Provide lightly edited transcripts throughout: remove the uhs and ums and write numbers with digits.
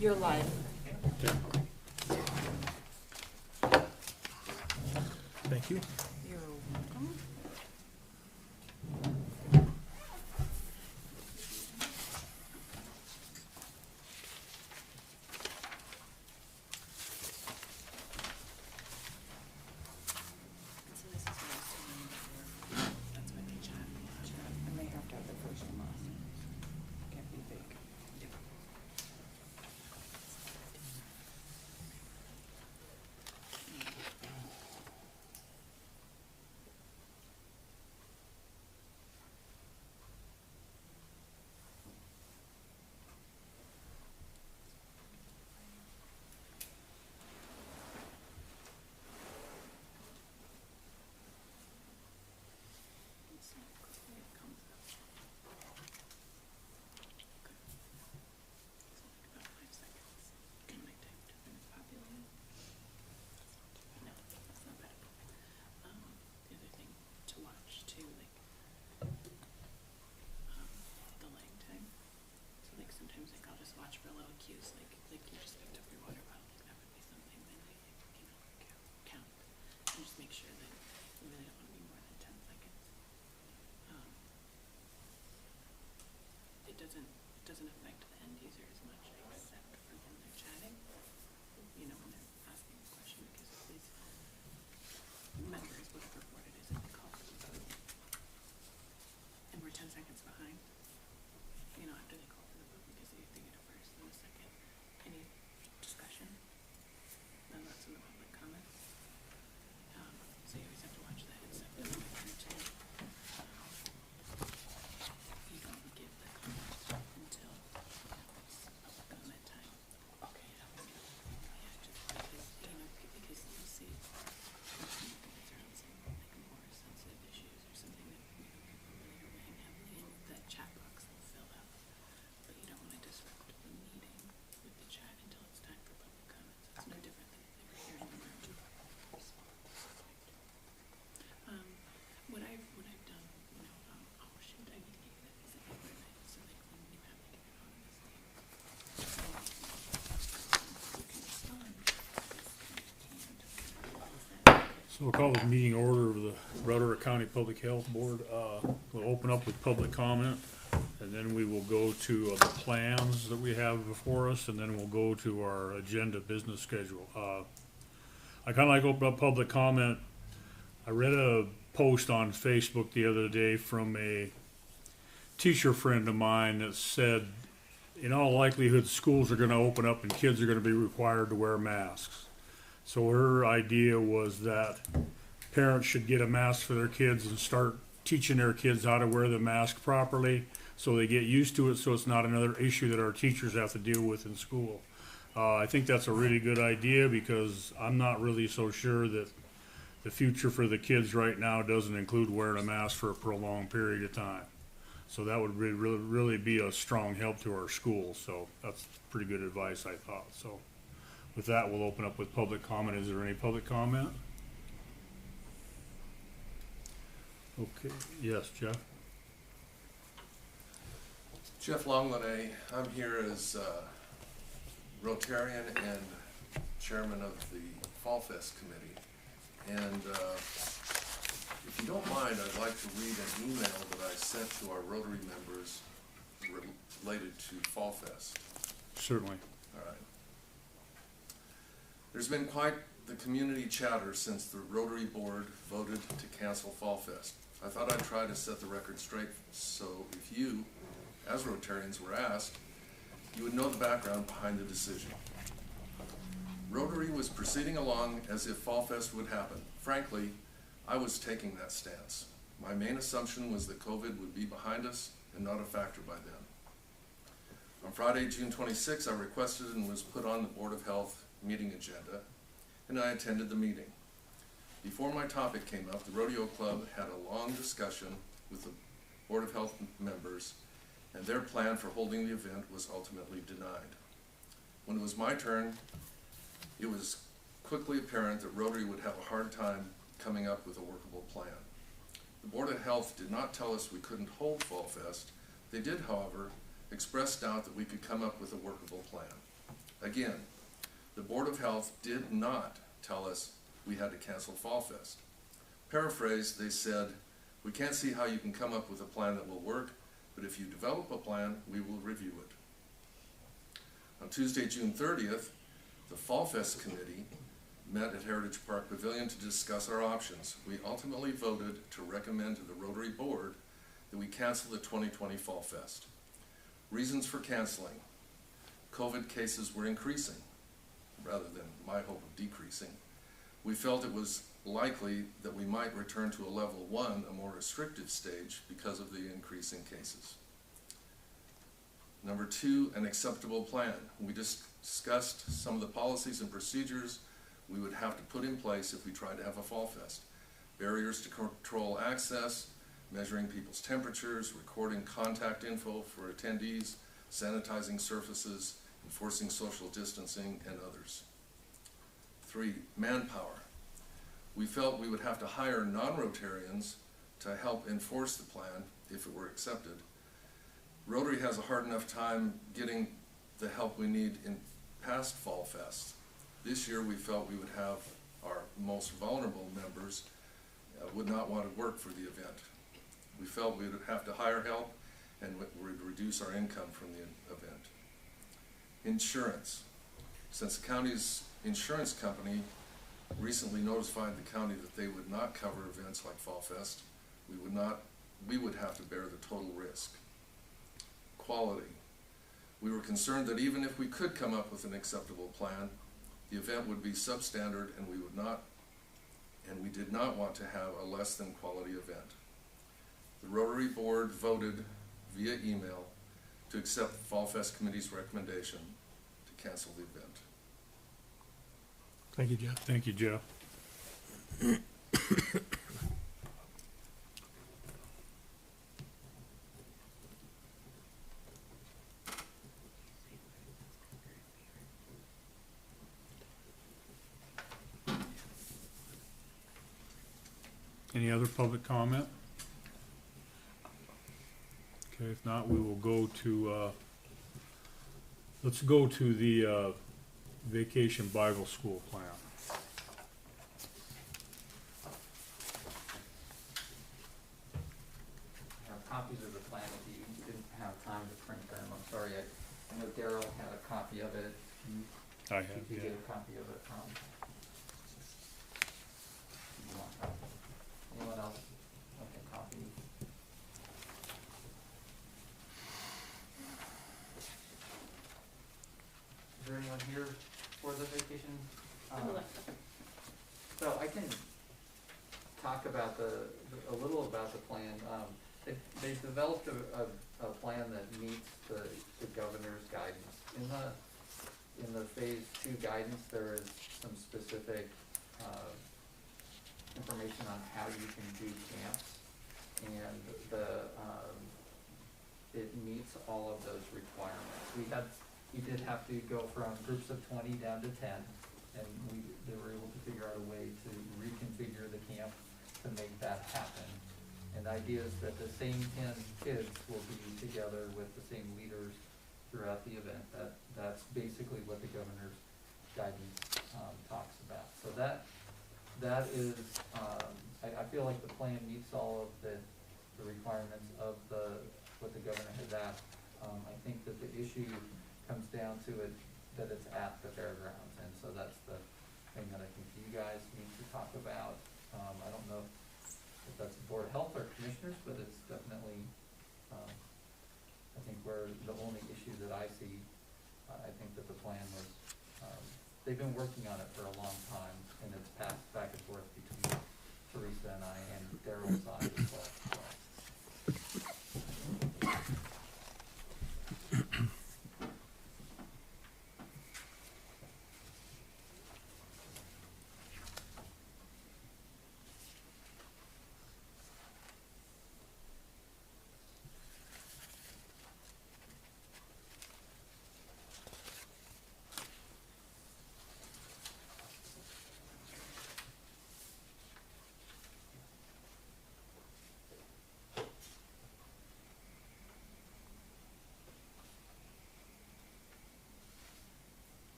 You're live. Thank you. You're welcome. And they have to have the first and last. Can't be big. The other thing to watch too, like the lag time. So like sometimes like I'll just watch for little cues, like you just picked up your water bottle, like that would be something that like, count. And just make sure that you really don't want to be more than 10 seconds. It doesn't affect the end user as much, except for when they're chatting. You know, when they're asking a question, because these members, whatever board it is, if they call for the vote, and we're 10 seconds behind, you know, after they call for the vote, because they get a first and a second, any discussion, then that's in the public comments. So you always have to watch that and set the limiter to, you don't give the comments until it's public comment time. Okay. Yeah, just because you see, around some like more sensitive issues or something that people really are weighing heavily in, that chat box will fill up. But you don't want to disrupt the meeting with the chat until it's time for public comments. It's no different than if they were here in the room. What I've done, you know, oh shoot, I need to get you that piece of paper tonight, so that when you have like an anonymous thing, you can respond. So we'll call the meeting order of the Rotorua County Public Health Board. We'll open up with public comment, and then we will go to the plans that we have before us, and then we'll go to our agenda business schedule. I kind of like open up public comment. I read a post on Facebook the other day from a teacher friend of mine that said, in all likelihood, schools are going to open up and kids are going to be required to wear masks. So her idea was that parents should get a mask for their kids and start teaching their kids how to wear the mask properly so they get used to it, so it's not another issue that our teachers have to deal with in school. I think that's a really good idea, because I'm not really so sure that the future for the kids right now doesn't include wearing a mask for a prolonged period of time. So that would really be a strong help to our schools. So that's pretty good advice, I thought. So with that, we'll open up with public comment. Is there any public comment? Okay, yes, Jeff? Jeff Longley, I'm here as Rotarian and chairman of the Fall Fest Committee. And if you don't mind, I'd like to read an email that I sent to our Rotary members related to Fall Fest. Certainly. All right. There's been quite the community chatter since the Rotary Board voted to cancel Fall Fest. I thought I'd try to set the record straight, so if you, as Rotarians, were asked, you would know the background behind the decision. Rotary was proceeding along as if Fall Fest would happen. Frankly, I was taking that stance. My main assumption was that COVID would be behind us and not a factor by then. On Friday, June 26, I requested and was put on the Board of Health meeting agenda, and I attended the meeting. Before my topic came up, the Rodeo Club had a long discussion with the Board of Health members, and their plan for holding the event was ultimately denied. When it was my turn, it was quickly apparent that Rotary would have a hard time coming up with a workable plan. The Board of Health did not tell us we couldn't hold Fall Fest. They did, however, express doubt that we could come up with a workable plan. Again, the Board of Health did not tell us we had to cancel Fall Fest. Paraphrase, they said, "We can't see how you can come up with a plan that will work, but if you develop a plan, we will review it." On Tuesday, June 30th, the Fall Fest Committee met at Heritage Park Pavilion to discuss our options. We ultimately voted to recommend to the Rotary Board that we cancel the 2020 Fall Fest. Reasons for canceling: COVID cases were increasing, rather than my hope of decreasing. We felt it was likely that we might return to a level 1, a more restrictive stage, because of the increasing cases. Number 2, an acceptable plan. We discussed some of the policies and procedures we would have to put in place if we tried to have a Fall Fest. Barriers to control access, measuring people's temperatures, recording contact info for attendees, sanitizing surfaces, enforcing social distancing, and others. 3, manpower. We felt we would have to hire non-Rotarians to help enforce the plan if it were accepted. Rotary has a hard enough time getting the help we need in past Fall Fests. This year we felt we would have our most vulnerable members would not want to work for the event. We felt we would have to hire help and would reduce our income from the event. Insurance. Since the county's insurance company recently notified the county that they would not cover events like Fall Fest, we would have to bear the total risk. Quality. We were concerned that even if we could come up with an acceptable plan, the event would be substandard and we did not want to have a less than quality event. The Rotary Board voted via email to accept the Fall Fest Committee's recommendation to cancel the event. Thank you, Jeff. Thank you, Jeff. Any other public comment? Okay, if not, we will go to, let's go to the Vacation Bible School plan. I have copies of the plan if you didn't have time to print them. I'm sorry, I know Daryl had a copy of it. I have, Did you yeah. get a copy of it from? You want a copy? Anyone else like a copy? Is there anyone here for the vacation? So I can talk about a little about the plan. They've developed a plan that meets the governor's guidance. In the phase 2 guidance, there is some specific information on how you can do camps, and it meets all of those requirements. We did have to go from groups of 20 down to 10, and they were able to figure out a way to reconfigure the camp to make that happen. And the idea is that the same 10 kids will be together with the same leaders throughout the event. That's basically what the governor's guidance talks about. So that is, I feel like the plan meets all of the requirements of what the governor has asked. I think that the issue comes down to it that it's at the fairgrounds, and so that's the thing that I think you guys need to talk about. I don't know if that's Board of Health or Commissioners, but it's definitely, I think where the only issue that I see, I think that the plan was, they've been working on it for a long time, and it's passed back and forth between Teresa and I and Daryl's side as well.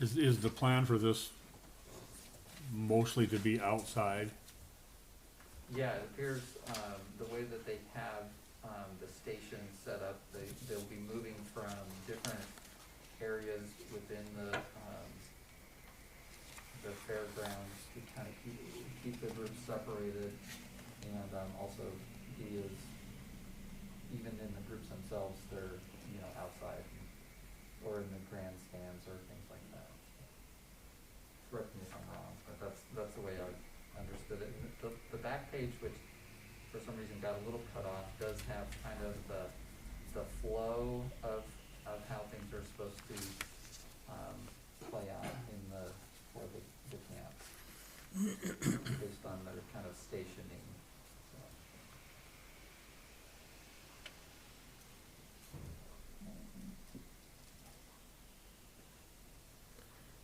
Is the plan for this mostly to be outside? Yeah, it appears, the way that they have, the station set up, they'll be moving from different areas within the fairgrounds to kind of keep the groups separated, and, also he is, even in the groups themselves, they're, outside, or in the grandstands or things like that. Correct me if I'm wrong, but that's the way I understood it. And the back page, which for some reason got a little cut off, does have kind of the flow of how things are supposed to play out for the camps based on their kind of stationing. So.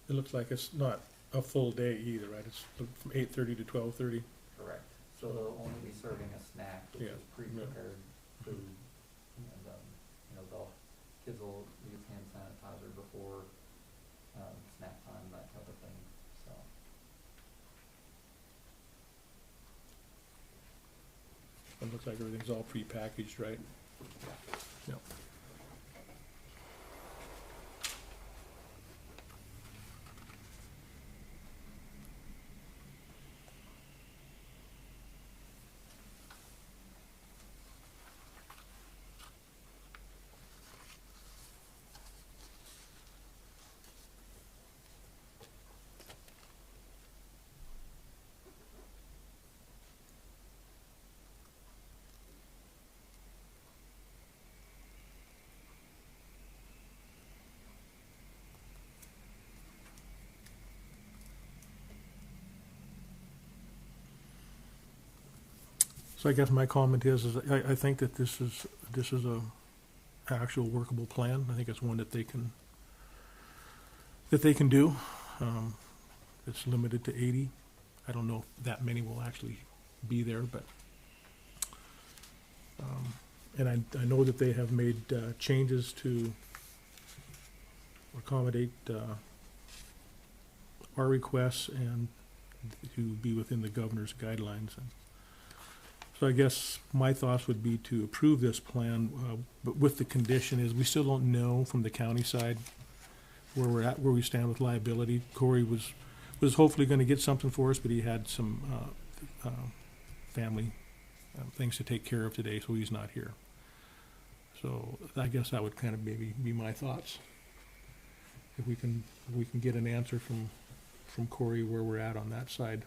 It looks like it's not a full day either, right? It's from 8:30 to 12:30. Correct. So they'll only be serving a snack, which Yeah. is pre-prepared food, and, kids will use hand sanitizer before, snack time, that type of thing, so. It looks like everything's all prepackaged, right? Yep. So I guess my comment is I think that this is a actual workable plan. I think it's one that they can do. It's limited to 80. I don't know if that many will actually be there, but and I know that they have made changes to accommodate our requests and to be within the governor's guidelines. And so I guess my thoughts would be to approve this plan, but with the condition is we still don't know from the county side where we're at, where we stand with liability. Corey was hopefully going to get something for us, but he had some family things to take care of today, so he's not here. So I guess that would kind of maybe be my thoughts. If we can get an answer from Corey where we're at on that side.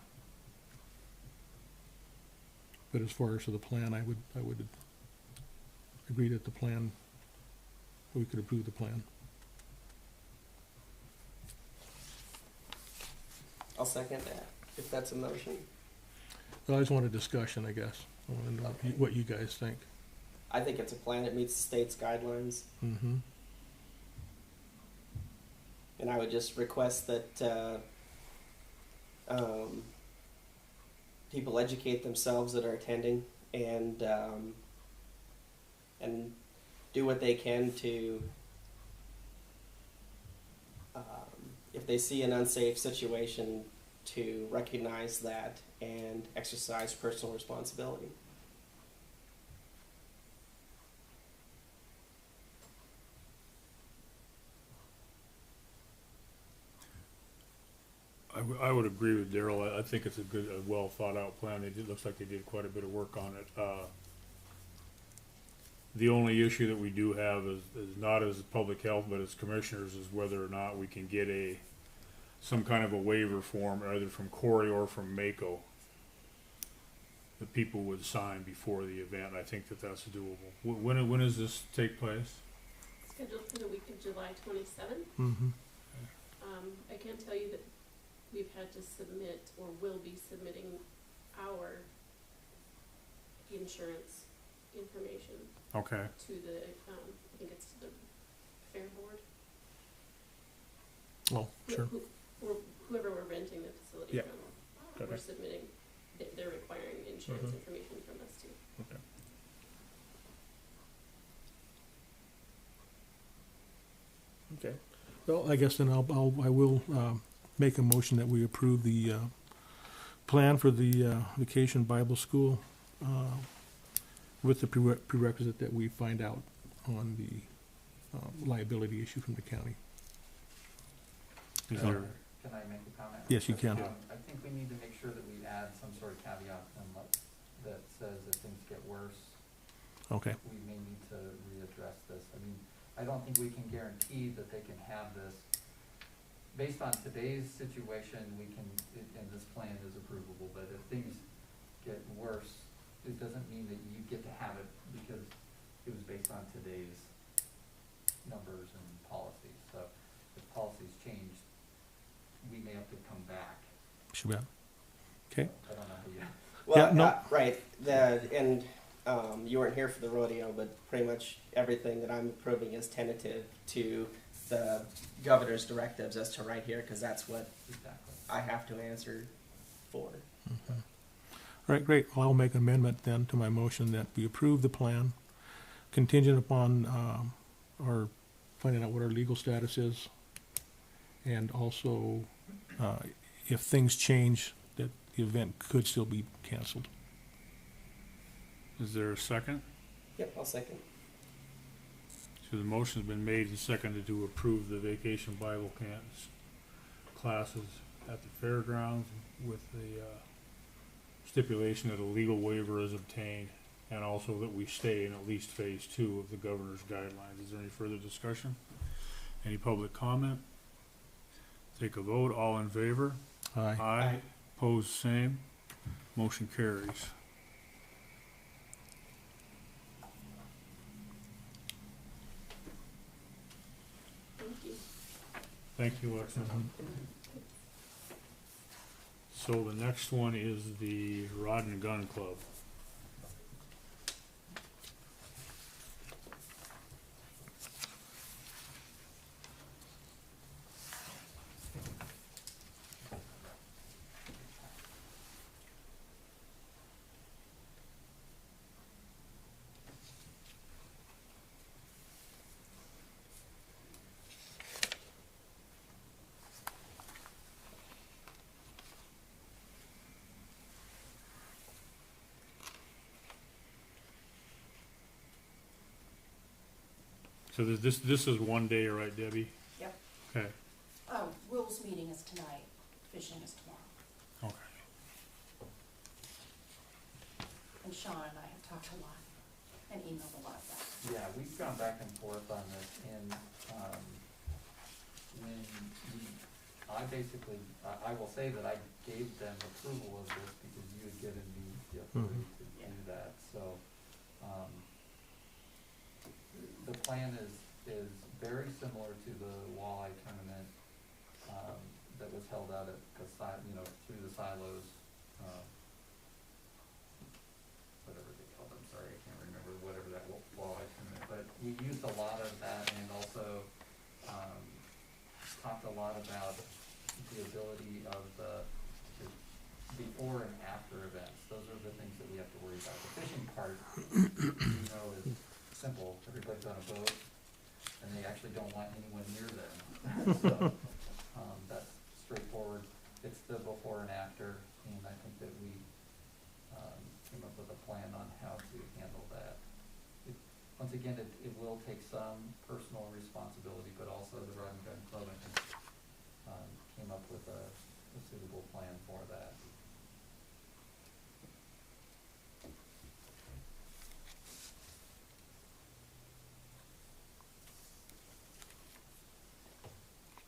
But as far as to the plan, I would agree that the plan, we could approve the plan. I'll second that, if that's a motion. Well, I just want a discussion, I guess. I want to know what you guys think. I think it's a plan that meets the state's guidelines, Mm-hmm. and I would just request that people educate themselves that are attending and do what they can to, if they see an unsafe situation, to recognize that and exercise personal responsibility. I would agree with Daryl. I think it's a well thought out plan. It looks like they did quite a bit of work on it. The only issue that we do have is not as public health, but as commissioners, is whether or not we can get some kind of a waiver form, either from Corey or from Mako, that people would sign before the event. I think that's doable. When does this take place? Scheduled for the week of July 27th. Mm-hmm. I can tell you that we've had to submit, or will be submitting, our insurance information Okay. to the, I think it's to the fair board. Oh, sure. Whoever we're renting the facility Yeah. from, Okay. we're submitting, they're requiring insurance Mhm. information from us too. Okay. Okay. Well, I guess then I will make a motion that we approve the plan for the Vacation Bible School with the prerequisite that we find out on the liability issue from the county. Is there, Can I make a comment? Yes, you can. I think we need to make sure that we add some sort of caveat that says if things get worse, Okay, we may need to readdress this. I mean, I don't think we can guarantee that they can have this. Based on today's situation, we can, and this plan is approvable, but if things get worse, it doesn't mean that you get to have it because it was based on today's numbers and policies. So if policies change, we may have to come back. should we? Okay. I don't know how you. Well, no. right, and you weren't here for the rodeo, but pretty much everything that I'm approving is tentative to the governor's directives as to right here, because that's what Exactly. I have to answer for. All right, great. Well, I'll make an amendment then to my motion that we approve the plan contingent upon our finding out what our legal status is, and also if things change, that the event could still be canceled. is there a second? Yep, I'll second. So the motion's been made and seconded to approve the Vacation Bible Camps classes at the fairgrounds with the stipulation that a legal waiver is obtained, and also that we stay in at least phase 2 of the governor's guidelines. Is there any further discussion? Any public comment? Take a vote. All in favor? Aye. Aye. Opposed, same. Motion carries. Thank you. Thank you, Alexa. So the next one is the Rod and Gun Club. So this is one day, right, Debbie? Yep. Okay, Rules meeting is tonight, fishing is tomorrow. okay. And Sean and I have talked a lot and emailed a lot about it. Yeah, we've gone back and forth on this, and, when I basically, I will say that I gave them approval of this because you had given me the authority to do that, so, the plan is very similar to the walleye tournament, that was held out at the through the silos, whatever they called them, sorry, I can't remember, whatever that walleye tournament, but we used a lot of that and also, talked a lot about the ability of the before and after events. Those are the things that we have to worry about. The fishing part, is simple. Everybody's on a boat, and they actually don't want anyone near them. So, that's straightforward. It's the before and after, and I think that we came up with a plan on how to handle that. Once again, it will take some personal responsibility, but also the Rod and Gun Club, I think, came up with a suitable plan for that.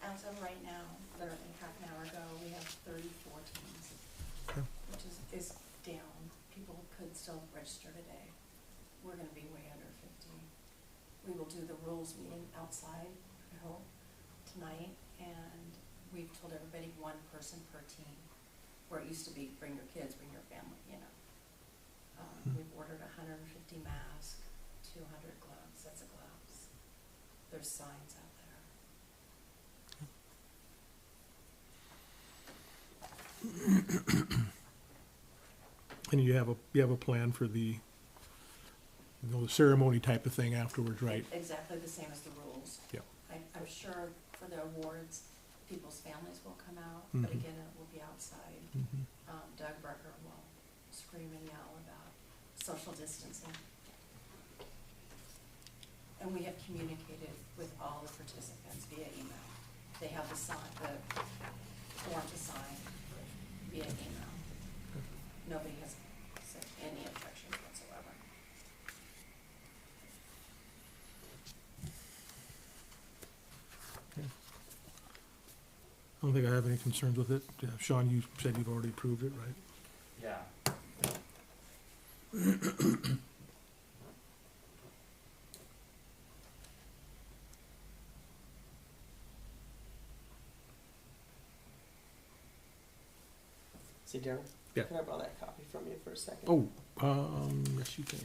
As of right now, literally half an hour ago, we have 34 teams, Okay. which is down. People could still register today. We're gonna be way under 50. We will do the rules meeting outside, I hope, tonight, and we've told everybody one person per team, where it used to be bring your kids, bring your family, We've ordered 150 masks, 200 gloves, sets of gloves. There's signs out there. And you have a plan for the ceremony type of thing afterwards, right? Exactly the same as the rules. Yep. I'm sure for the awards, people's families will come out, but Mhm. again, it will be outside. Mhm. Doug Barker will scream and yell about social distancing. And we have communicated with all the participants via email. They have the form to sign via email. Nobody has said any objections whatsoever. I don't think I have any concerns with it. Sean, you said you've already approved it, right? Yeah. See, Darryl? Yeah. Can I borrow that copy from you for a second? Oh, yes, you can.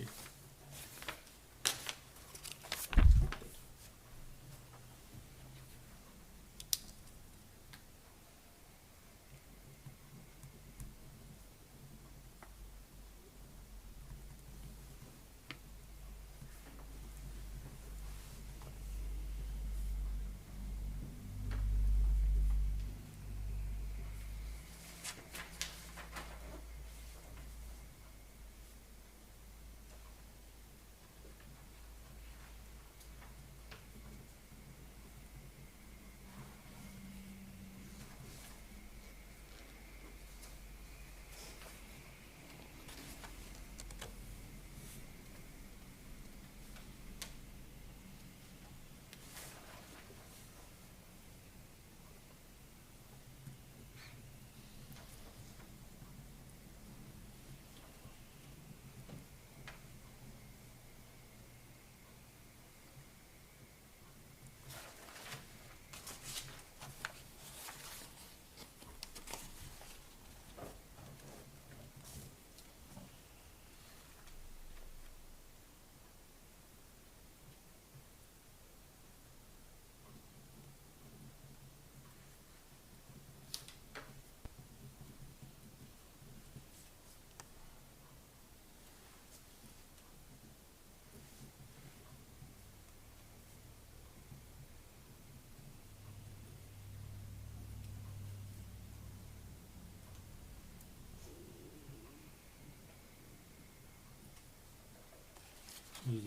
Is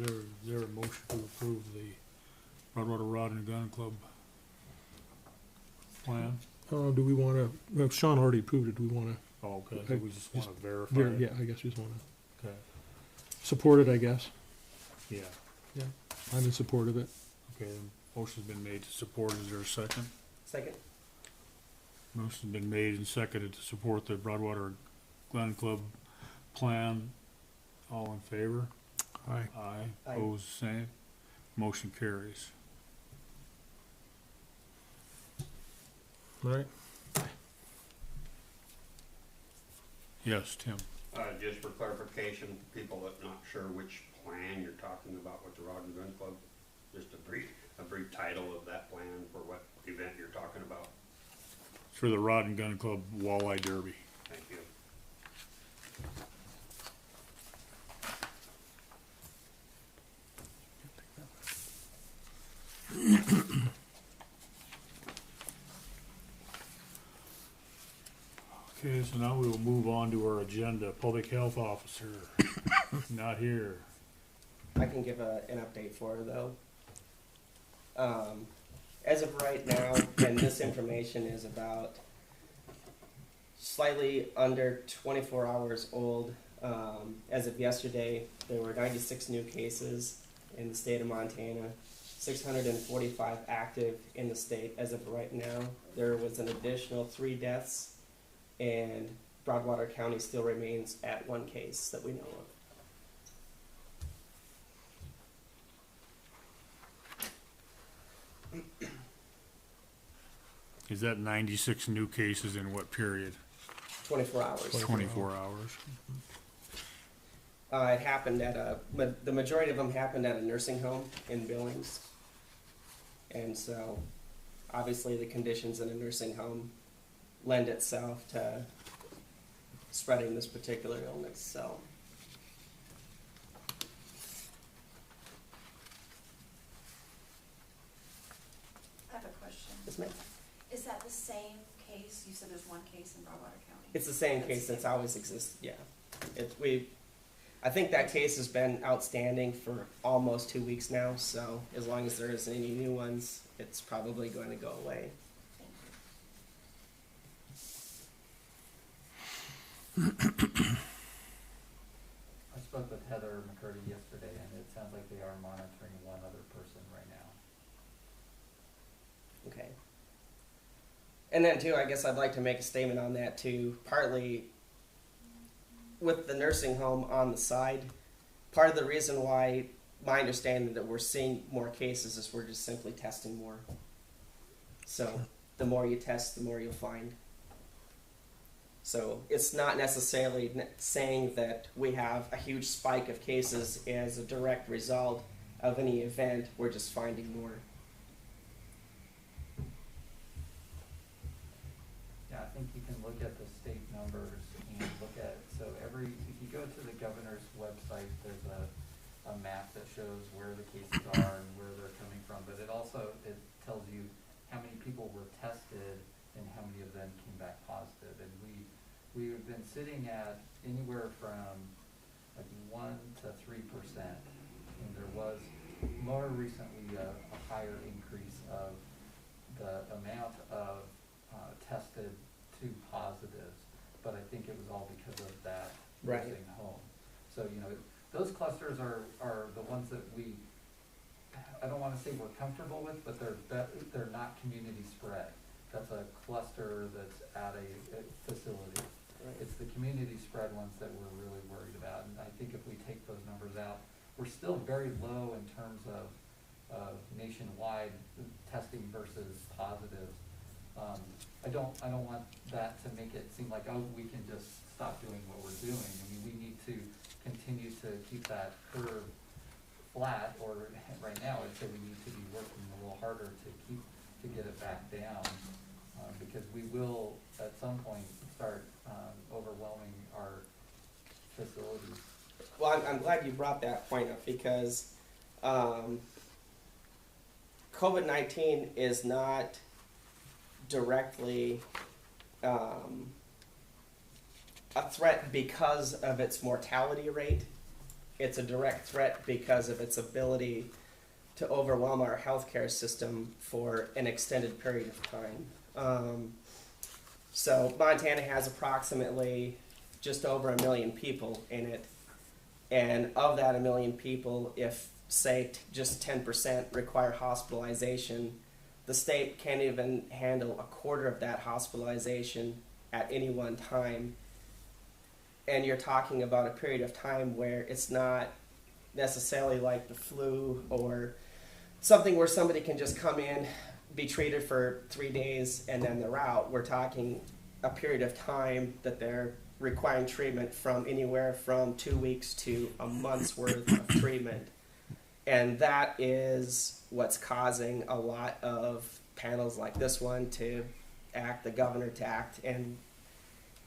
there a motion to approve the Broadwater Rod and Gun Club plan? Do we wanna, well, Sean already approved it, do we wanna, Oh, okay, so we just wanna verify yeah, it? yeah, I guess we just wanna Okay, support it, I guess. yeah, I'm in support of it. okay, motion's been made to support, is there a second? Second? Motion's been made and seconded to support the Broadwater Gun Club plan. All in favor? Aye. Aye. Aye. Opposed, same. Motion carries. All right. Yes, Tim. Just for clarification, people that not sure which plan you're talking about with the Rod and Gun Club, just a brief title of that plan for what event you're talking about. For the Rod and Gun Club Walleye Derby. Thank you. Okay, so now we will move on to our agenda. Public Health Officer, not here. I can give an update for her though. As of right now, and this information is about slightly under 24 hours old. As of yesterday, there were 96 new cases in the state of Montana, 645 active in the state as of right now. There was an additional 3 deaths, and Broadwater County still remains at 1 case that we know of. Is that 96 new cases in what period? 24 hours. 24 hours. It happened at the majority of them happened at a nursing home in Billings. And so, obviously the conditions in a nursing home lend itself to spreading this particular illness, so. ma'am. Is that the same case? You said there's one case in Broadwater County. It's the same That's case the that's same. always existed, yeah. I think that case has been outstanding for almost 2 weeks now, so as long as there isn't any new ones, it's probably going to go away. Thank you. I spoke with Heather McCurdy yesterday, and it sounds like they are monitoring one other person right now. Okay. And then too, I guess I'd like to make a statement on that too. Partly with the nursing home on the side, part of the reason why my understanding that we're seeing more cases is we're just simply testing more. So the more you test, the more you'll find. So it's not necessarily saying that we have a huge spike of cases as a direct result of any event. We're just finding more. Yeah, I think you can look at the state numbers and look at, so if you go to the governor's website, there's a map that shows where the cases are and where they're coming from, but it tells you how many people were tested and how many of them came back positive. And we've been sitting at anywhere from like 1 to 3%, and there was more recently a higher increase of the amount of tested to positives, but I think it was all because of that Right. nursing home. So, those clusters are the ones that I don't want to say we're comfortable with, but they're not community spread. That's a cluster that's at a facility. Right. It's the community spread ones that we're really worried about, and I think if we take those numbers out, we're still very low in terms of nationwide testing versus positives. I don't want that to make it seem like, oh, we can just stop doing what we're doing. I mean, we need to continue to keep that curve flat, or right now I'd say we need to be working a little harder to get it back down, because we will at some point start overwhelming our facilities. Well, I'm glad you brought that point up because COVID-19 is not directly a threat because of its mortality rate. It's a direct threat because of its ability to overwhelm our healthcare system for an extended period of time. So Montana has approximately just over 1 million people in it. And of that 1 million people, if say just 10% require hospitalization, the state can't even handle a quarter of that hospitalization at any one time. And you're talking about a period of time where it's not necessarily like the flu or something where somebody can just come in, be treated for 3 days, and then they're out. We're talking a period of time that they're requiring treatment from anywhere from 2 weeks to a month's worth of treatment. And that is what's causing a lot of panels like this one to act, the governor to act. And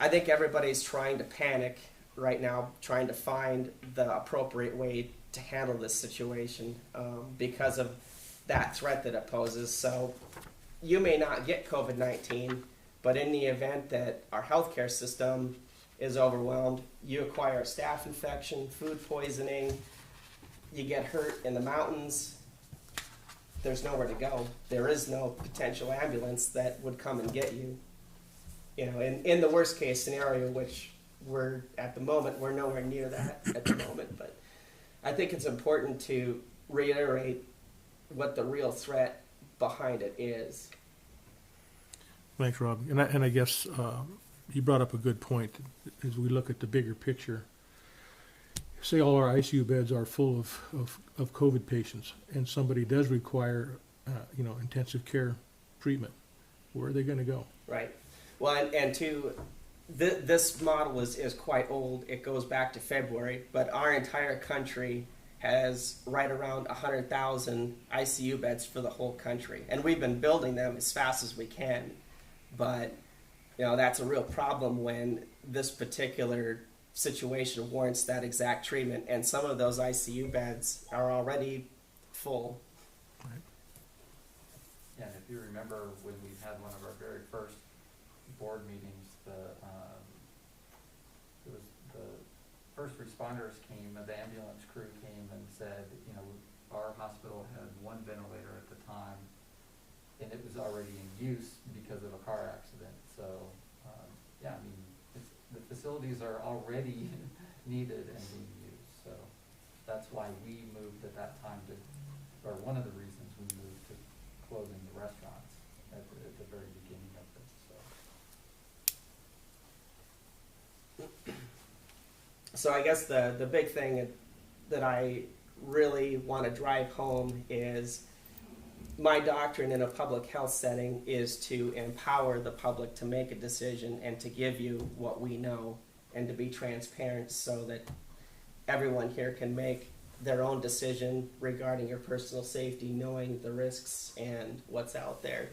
I think everybody's trying to panic right now, trying to find the appropriate way to handle this situation because of that threat that it poses. So you may not get COVID-19, but in the event that our healthcare system is overwhelmed, you acquire a staph infection, food poisoning, you get hurt in the mountains, there's nowhere to go. There is no potential ambulance that would come and get you. In the worst case scenario, which we're at the moment, we're nowhere near that at the moment, but I think it's important to reiterate what the real threat behind it is. Thanks, Rob. And I guess you brought up a good point as we look at the bigger picture. Say all our ICU beds are full of COVID patients, and somebody does require, intensive care treatment. Where are they going to go? Right. Well, and this model is quite old. It goes back to February, but our entire country has right around 100,000 ICU beds for the whole country, and we've been building them as fast as we can. But that's a real problem when this particular situation warrants that exact treatment, and some of those ICU beds are already full. Right. Ken, if you remember when we had one of our very first board meetings, it was the first responders came, the ambulance crew came and said, you know, our hospital had one ventilator at the time, and it was already in use because of a car accident. So, yeah, I mean, the facilities are already needed and being used. So that's why we moved at that time to, or one of the reasons we moved to closing the restaurants at the very beginning of it, so. So I guess the big thing that I really want to drive home is my doctrine in a public health setting is to empower the public to make a decision and to give you what we know and to be transparent so that everyone here can make their own decision regarding your personal safety, knowing the risks and what's out there.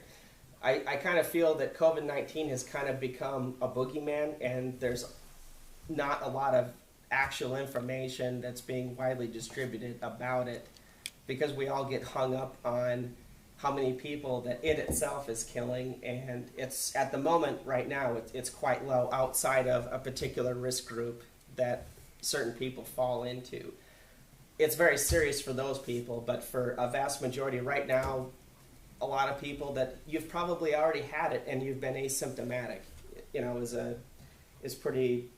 I kind of feel that COVID-19 has kind of become a boogeyman, and there's not a lot of actual information that's being widely distributed about it, because we all get hung up on how many people that it itself is killing, and it's at the moment right now it's quite low outside of a particular risk group that certain people fall into. It's very serious for those people, but for a vast majority right now, a lot of people that you've probably already had it and you've been asymptomatic, you know, is pretty,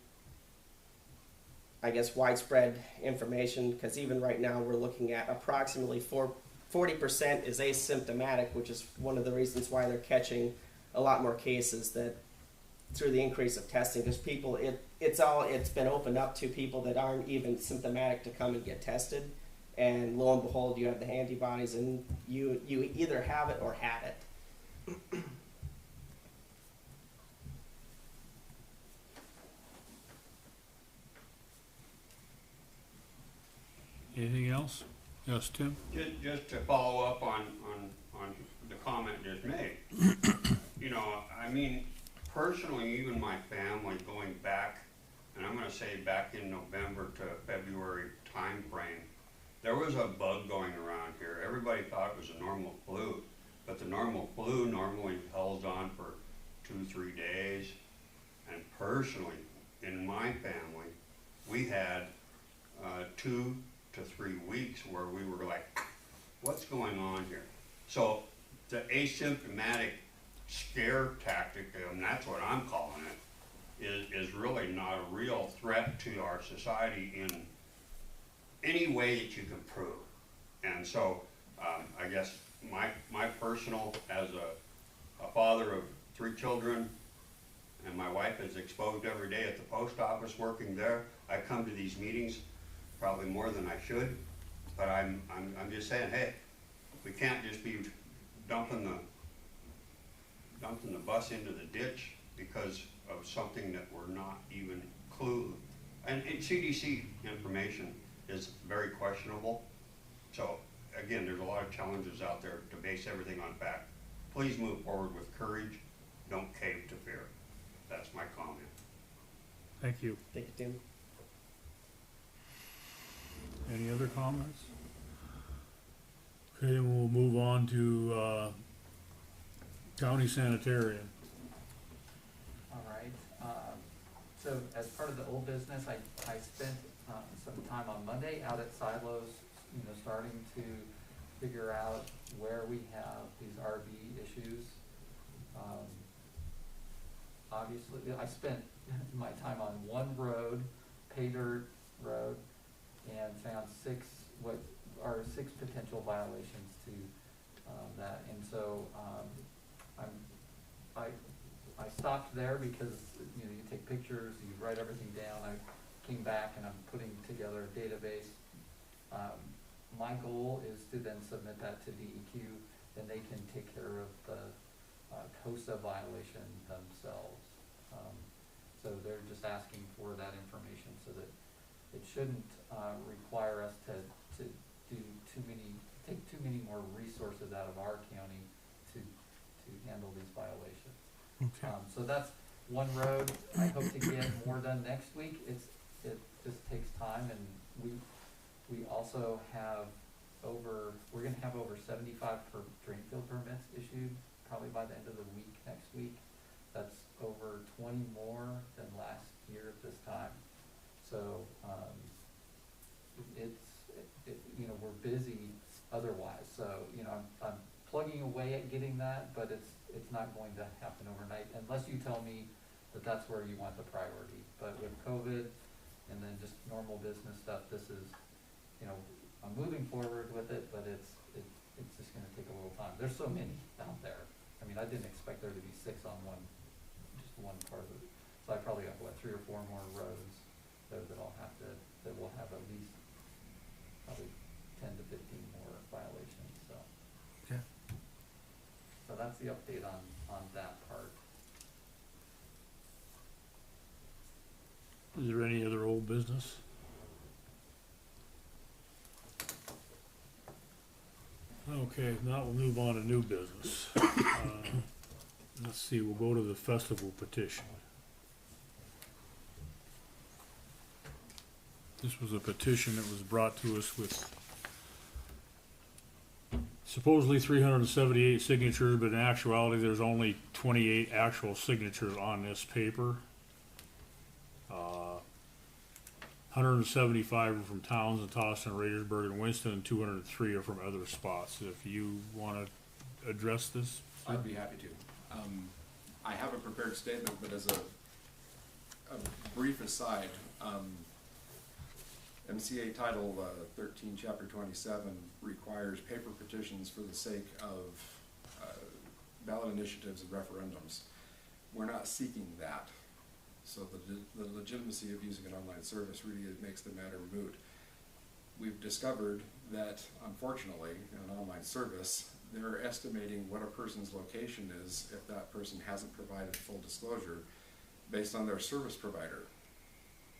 I guess, widespread information, because even right now we're looking at approximately 40% is asymptomatic, which is one of the reasons why they're catching a lot more cases that through the increase of testing, because people, it's been opened up to people that aren't even symptomatic to come and get tested, and lo and behold, you have the antibodies, and you either have it or had it. Anything else? Yes, Tim? Just to follow up on the comment just made. You know, I mean, personally, even my family going back, and I'm gonna say back in November to February time frame, there was a bug going around here. Everybody thought it was a normal flu, but the normal flu normally holds on for 2-3 days. And personally, in my family, we had 2 to 3 weeks where we were like, what's going on here? So the asymptomatic scare tactic, and that's what I'm calling it, is really not a real threat to our society in any way that you can prove. And so I guess my personal, as a father of 3 children, and my wife is exposed every day at the post office working there, I come to these meetings probably more than I should, but I'm just saying, hey, we can't just be dumping the bus into the ditch because of something that we're not even clue. And CDC information is very questionable. So again, there's a lot of challenges out there to base everything on fact. Please move forward with courage. Don't cave to fear. That's my comment. Thank you. Thank you, Tim. Any other comments? Okay, then we'll move on to county sanitarian. All right, so as part of the old business, I spent some time on Monday out at Silos, you know, starting to figure out where we have these RV issues. Obviously, I spent my time on one road, pay dirt road, and found 6 potential violations to that. And so I stopped there because, you know, you take pictures, you write everything down. I came back and I'm putting together a database. My goal is to then submit that to DEQ, and they can take care of the COSA violation themselves. So they're just asking for that information so that it shouldn't require us to take too many more resources out of our county to handle these violations. Okay. So that's one road. I hope to get more done next week. It just takes time, and we also have we're gonna have over 75 drain field permits issued, probably by the end of the week, next week. That's over 20 more than last year at this time. So, you know, we're busy otherwise, so, you know, I'm plugging away at getting that, but it's not going to happen overnight, unless you tell me that that's where you want the priority. But with COVID and then just normal business stuff, this is, you know, I'm moving forward with it, but it's just gonna take a little time. There's so many out there. I mean, I didn't expect there to be 6 on just one part of it. So I probably have, 3 or 4 more roads that will have at least probably 10 to 15 more violations, so. Okay. So that's the update on that part. Is there any other old business? Okay, now we'll move on to new business. Let's see, we'll go to the festival petition. This was a petition that was brought to us with supposedly 378 signatures, but in actuality, there's only 28 actual signatures on this paper. 175 are from Townsend, Toston, Raidersburg, and Winston, and 203 are from other spots. If you want to address this, sir? I'd be happy to. I have a prepared statement, but as a brief aside, MCA Title 13, Chapter 27 requires paper petitions for the sake of ballot initiatives and referendums. We're not seeking that. So the legitimacy of using an online service really makes the matter moot. We've discovered that, unfortunately, in an online service, they're estimating what a person's location is if that person hasn't provided full disclosure based on their service provider,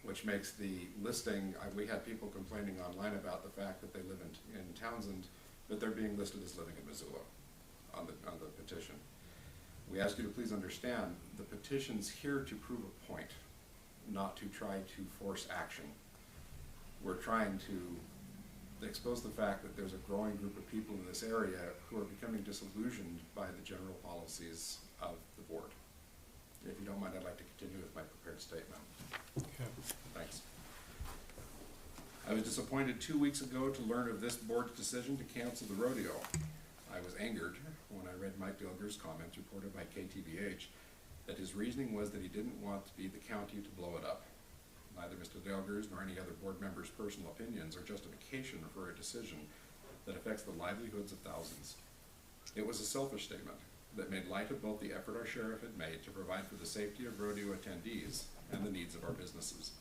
which makes the listing, we had people complaining online about the fact that they live in Townsend, but they're being listed as living in Missoula on the petition. We ask you to please understand, the petition's here to prove a point, not to try to force action. We're trying to expose the fact that there's a growing group of people in this area who are becoming disillusioned by the general policies of the board. If you don't mind, I'd like to continue with my prepared statement. Okay. Thanks. I was disappointed 2 weeks ago to learn of this board's decision to cancel the rodeo. I was angered when I read Mike Dilger's comments reported by KTVH that his reasoning was that he didn't want to be the county to blow it up. Neither Mr. Dilger's nor any other board member's personal opinions are justification for a decision that affects the livelihoods of thousands. It was a selfish statement that made light of both the effort our sheriff had made to provide for the safety of rodeo attendees and the needs of our businesses.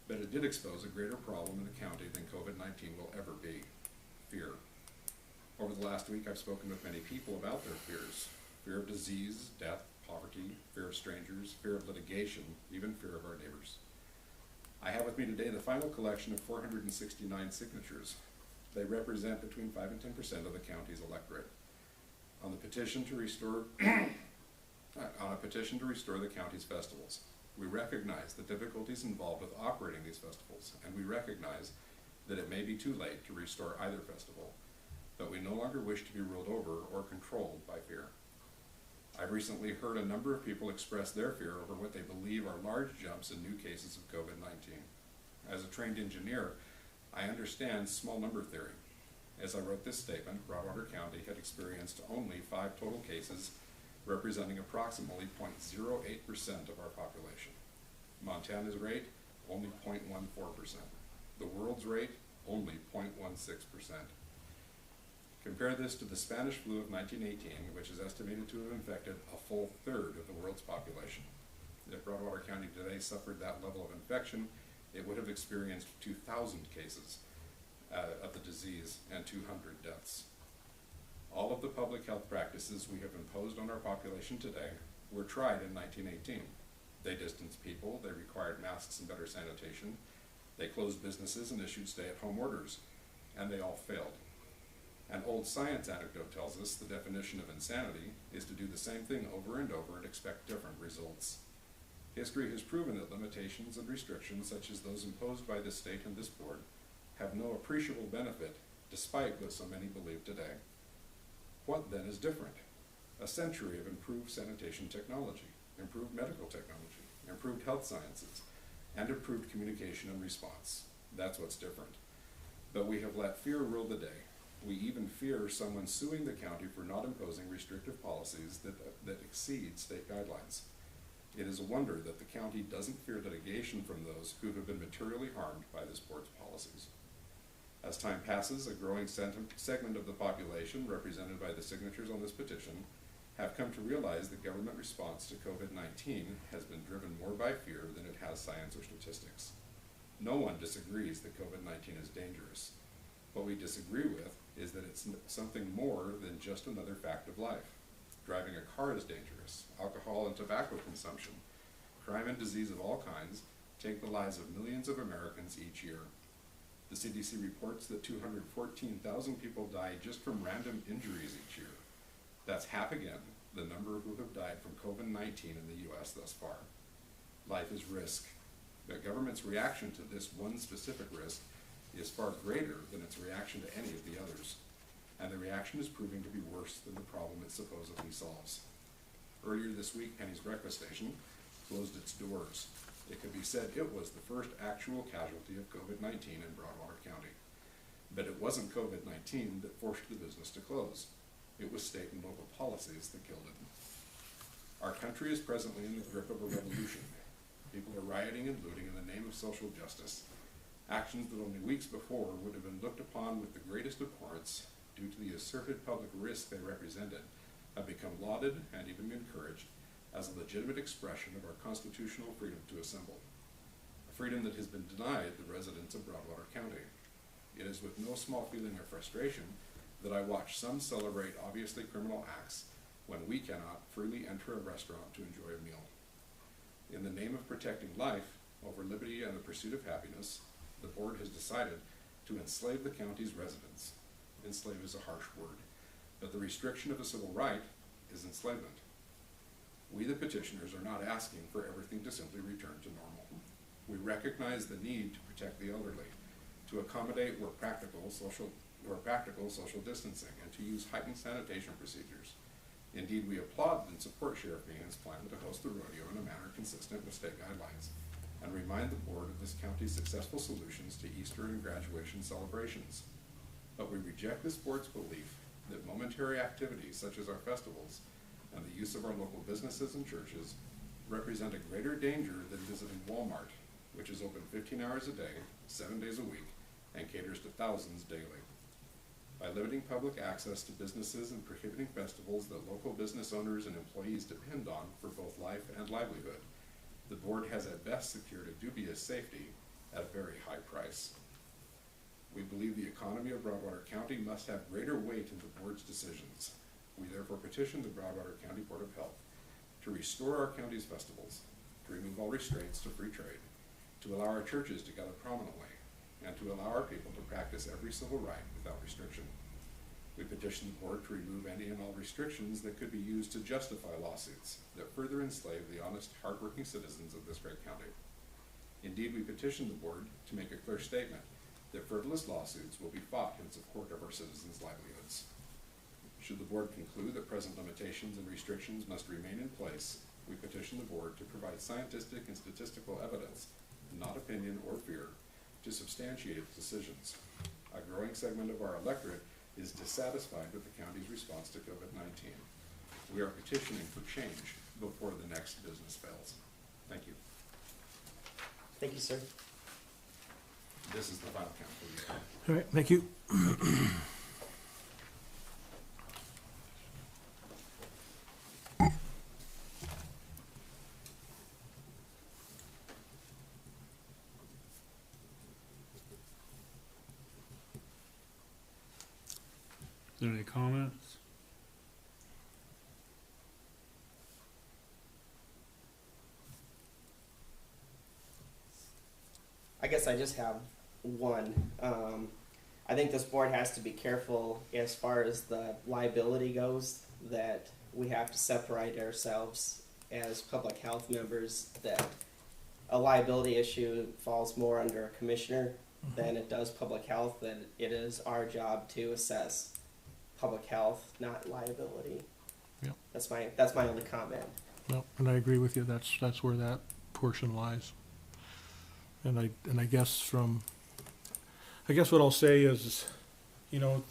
But it did expose a greater problem in the county than COVID-19 will ever be: fear. Over the last week, I've spoken with many people about their fears. Fear of disease, death, poverty, fear of strangers, fear of litigation, even fear of our neighbors. I have with me today the final collection of 469 signatures. They represent between 5 and 10% of the county's electorate. On the petition to restore the county's festivals. We recognize the difficulties involved with operating these festivals, and we recognize that it may be too late to restore either festival, but we no longer wish to be ruled over or controlled by fear. I've recently heard a number of people express their fear over what they believe are large jumps in new cases of COVID-19. As a trained engineer, I understand small number theory. As I wrote this statement, Broadwater County had experienced only 5 total cases, representing approximately 0.08% of our population. Montana's rate, only 0.14%. The world's rate, only 0.16%. Compare this to the Spanish flu of 1918, which is estimated to have infected a full third of the world's population. If Broadwater County today suffered that level of infection, it would have experienced 2,000 cases of the disease and 200 deaths. All of the public health practices we have imposed on our population today were tried in 1918. They distanced people, they required masks and better sanitation, they closed businesses and issued stay-at-home orders, and they all failed. An old science anecdote tells us the definition of insanity is to do the same thing over and over and expect different results. History has proven that limitations and restrictions such as those imposed by this state and this board have no appreciable benefit despite what so many believe today. What then is different? A century of improved sanitation technology, improved medical technology, improved health sciences, and improved communication and response. That's what's different. But we have let fear rule the day. We even fear someone suing the county for not imposing restrictive policies that exceed state guidelines. It is a wonder that the county doesn't fear litigation from those who have been materially harmed by this board's policies. As time passes, a growing segment of the population, represented by the signatures on this petition, have come to realize that government response to COVID-19 has been driven more by fear than it has science or statistics. No one disagrees that COVID-19 is dangerous. What we disagree with is that it's something more than just another fact of life. Driving a car is dangerous. Alcohol and tobacco consumption, crime and disease of all kinds take the lives of millions of Americans each year. The CDC reports that 214,000 people die just from random injuries each year. That's half again the number who have died from COVID-19 in the U.S. thus far. Life is risk, but government's reaction to this one specific risk is far greater than its reaction to any of the others, and the reaction is proving to be worse than the problem it supposedly solves. Earlier this week, Penny's Breakfast Station closed its doors. It could be said it was the first actual casualty of COVID-19 in Broadwater County. But it wasn't COVID-19 that forced the business to close. It was state and local policies that killed it. Our country is presently in the grip of a revolution. People are rioting and looting in the name of social justice. Actions that only weeks before would have been looked upon with the greatest abhorrence due to the asserted public risk they represented have become lauded and even encouraged as a legitimate expression of our constitutional freedom to assemble, a freedom that has been denied the residents of Broadwater County. It is with no small feeling of frustration that I watch some celebrate obviously criminal acts when we cannot freely enter a restaurant to enjoy a meal. In the name of protecting life over liberty and the pursuit of happiness, the board has decided to enslave the county's residents. Enslave is a harsh word, but the restriction of a civil right is enslavement. We, the petitioners, are not asking for everything to simply return to normal. We recognize the need to protect the elderly, to accommodate where practical social distancing, and to use heightened sanitation procedures. Indeed, we applaud and support Sheriff Meehan's plan to host the rodeo in a manner consistent with state guidelines, and remind the board of this county's successful solutions to Easter and graduation celebrations. But we reject this board's belief that momentary activities such as our festivals and the use of our local businesses and churches represent a greater danger than visiting Walmart, which is open 15 hours a day, 7 days a week, and caters to thousands daily. By limiting public access to businesses and prohibiting festivals that local business owners and employees depend on for both life and livelihood, the board has at best secured a dubious safety at a very high price. We believe the economy of Broadwater County must have greater weight in the board's decisions. We therefore petition the Broadwater County Board of Health to restore our county's festivals, to remove all restraints to free trade, to allow our churches to gather prominently, and to allow our people to practice every civil right without restriction. We petition the board to remove any and all restrictions that could be used to justify lawsuits that further enslave the honest, hardworking citizens of this great county. Indeed, we petition the board to make a clear statement that frivolous lawsuits will be fought in support of our citizens' livelihoods. Should the board conclude that present limitations and restrictions must remain in place, we petition the board to provide scientific and statistical evidence, not opinion or fear, to substantiate its decisions. A growing segment of our electorate is dissatisfied with the county's response to COVID-19. We are petitioning for change before the next business fails. Thank you. Thank you, sir. This is the final count, please. All right, thank you. Is there any comments? I guess I just have one. I think this board has to be careful as far as the liability goes, that we have to separate ourselves as public health members, that a liability issue falls more under a commissioner than it does public health, then it is our job to assess public health, not liability. Yep. That's my only comment. No, and I agree with you, that's where that portion lies. And I guess what I'll say is, you know,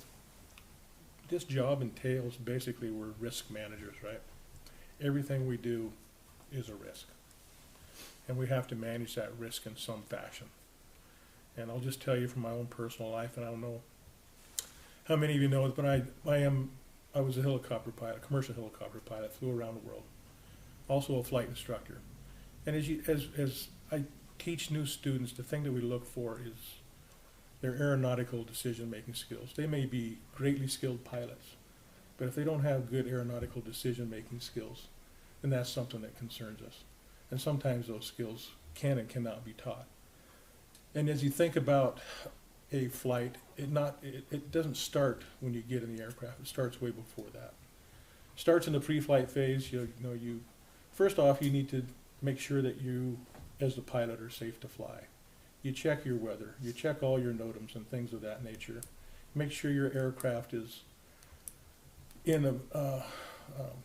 this job entails, basically, we're risk managers, right? Everything we do is a risk. And we have to manage that risk in some fashion. And I'll just tell you from my own personal life, and I don't know how many of you know it, but I was a helicopter pilot, a commercial helicopter pilot, flew around the world. Also a flight instructor. And as I teach new students, the thing that we look for is their aeronautical decision-making skills. They may be greatly skilled pilots, but if they don't have good aeronautical decision-making skills, then that's something that concerns us. And sometimes those skills can and cannot be taught. And as you think about a flight, it doesn't start when you get in the aircraft. It starts way before that. It starts in the pre-flight phase. First off, you need to make sure that you, as the pilot, are safe to fly. You check your weather. You check all your NOTAMs and things of that nature. Make sure your aircraft is in a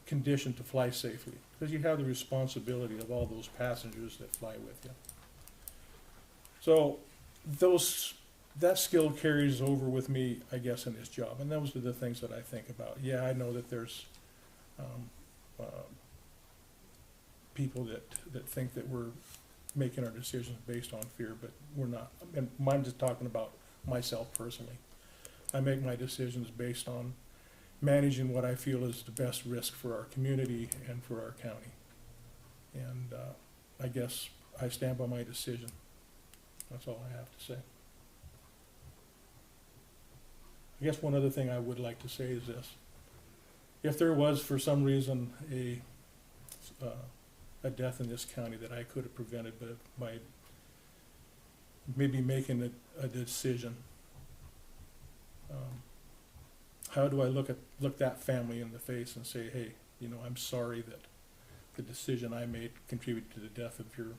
condition to fly safely, because you have the responsibility of all those passengers that fly with you. So that skill carries over with me, I guess, in this job, and those are the things that I think about. Yeah, I know that there's people that think that we're making our decisions based on fear, but we're not. And I'm just talking about myself personally. I make my decisions based on managing what I feel is the best risk for our community and for our county. And I guess I stand by my decision. That's all I have to say. I guess one other thing I would like to say is this. If there was, for some reason, a death in this county that I could have prevented by maybe making a decision, how do I look that family in the face and say, hey, I'm sorry that the decision I made contributed to the death of your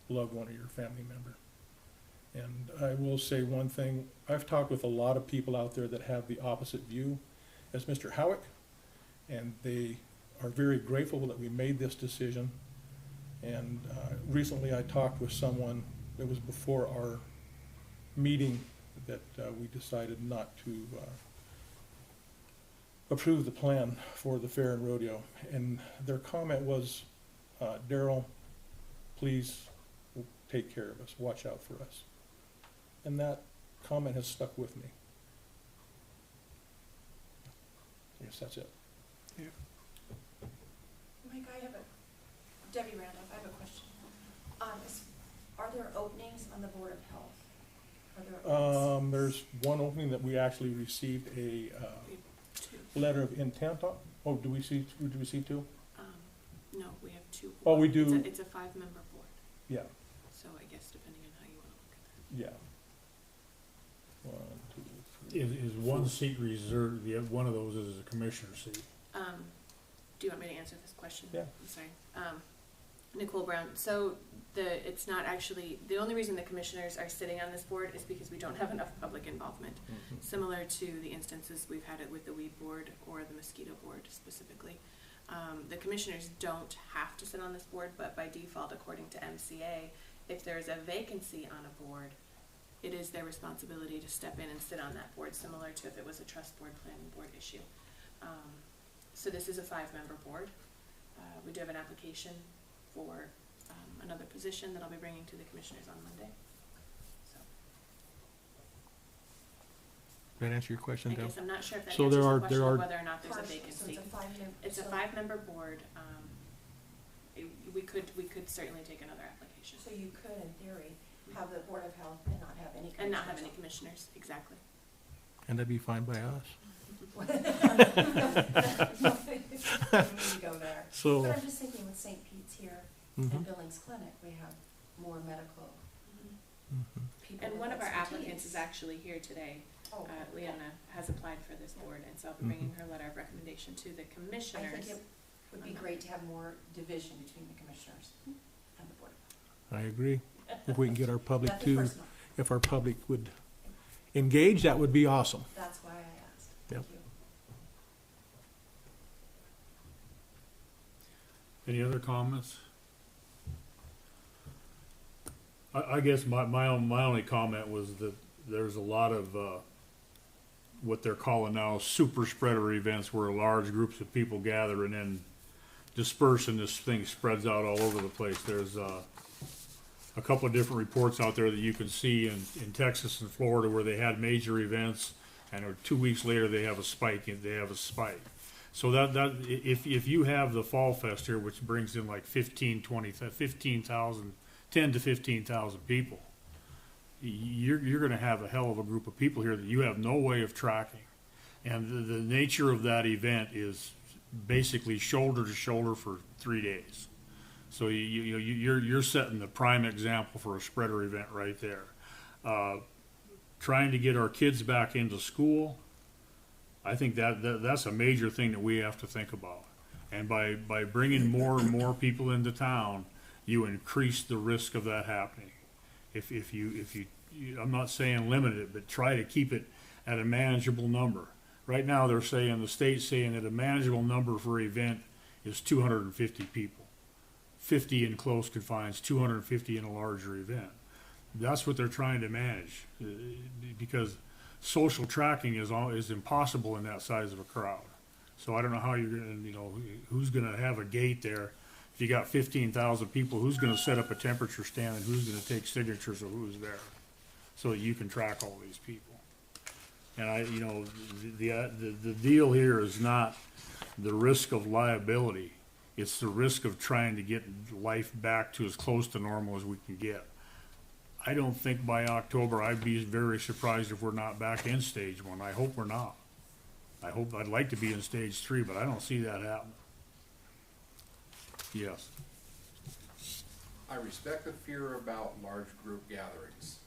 loved one or your family member. And I will say one thing, I've talked with a lot of people out there that have the opposite view as Mr. Howick, and they are very grateful that we made this decision. And recently I talked with someone, it was before our meeting, that we decided not to approve the plan for the fair and rodeo. And their comment was, Daryl, please take care of us, watch out for us. And that comment has stuck with me. I guess that's it. Mike, Debbie Randolph, I have a question. Are there openings on the Board of Health? Are there openings? There's one opening that we actually received a letter of intent on. Oh, do we see two? No, we have two. Oh, we do. It's a 5-member board. Yeah. So I guess depending on how you want to look at that. Yeah. 1, 2, 3. Is one seat reserved, one of those is a commissioner seat? Do you want me to answer this question? Yeah. I'm sorry. Nicole Brown. So it's not actually, the only reason the commissioners are sitting on this board is because we don't have enough public involvement. Mm-hmm. Similar to the instances we've had it with the weed board or the mosquito board specifically. The commissioners don't have to sit on this board, but by default, according to MCA, if there's a vacancy on a board, it is their responsibility to step in and sit on that board, similar to if it was a trust board, planning board issue. So this is a 5-member board. We do have an application for another position that I'll be bringing to the commissioners on Monday. So Did that answer your question, I Deb? guess I'm not sure if that So answers there the are- question there are- of whether or not there's a Partial, vacancy. So it's a 5-member. It's a 5-member board. We could certainly take another application. So you could, in theory, have the Board of Health and not have any commissioners. And not have any commissioners, exactly. And that'd be fine by us. We need to go there. So, But I'm just thinking with St. Pete's here mhm, and Billings Clinic, we have more medical mhm. people. And with one of our expertise. applicants is actually here today. Oh, Leona has applied for this board, and so I'll be bringing her letter of recommendation to the I commissioners. think it would be great to have more division between the commissioners and the board. I agree. If we can get our public Nothing to personal. if our public would engage, that would be awesome. That's why I asked. Yep. Thank you. Any other comments? I guess my only comment was that there's a lot of, what they're calling now super spreader events where large groups of people gather and then disperse and this thing spreads out all over the place. There's, a couple of different reports out there that you can see in Texas and Florida where they had major events and 2 weeks later they have a spike. So that if you have the Fall Fest here, which brings in like 15,000, 10 to 15,000 people, you're going to have a hell of a group of people here that you have no way of tracking. And the nature of that event is basically shoulder to shoulder for 3 days. So you're setting the prime example for a spreader event right there. Trying to get our kids back into school, I think that's a major thing that we have to think about. And by bringing more and more people into town, you increase the risk of that happening. If you I'm not saying limit it, but try to keep it at a manageable number. Right now, the state's saying that a manageable number for an event is 250 people. 50 in close confines, 250 in a larger event. That's what they're trying to manage, because social tracking is impossible in that size of a crowd. So I don't know how you're going to, who's going to have a gate there. If you got 15,000 people, who's going to set up a temperature stand and who's going to take signatures of who's there, so that you can track all these people. And the deal here is not the risk of liability. It's the risk of trying to get life back to as close to normal as we can get. I don't think by October, I'd be very surprised if we're not back in stage 1. I hope we're not. I'd like to be in stage 3, but I don't see that happening. Yes. I respect the fear about large group gatherings,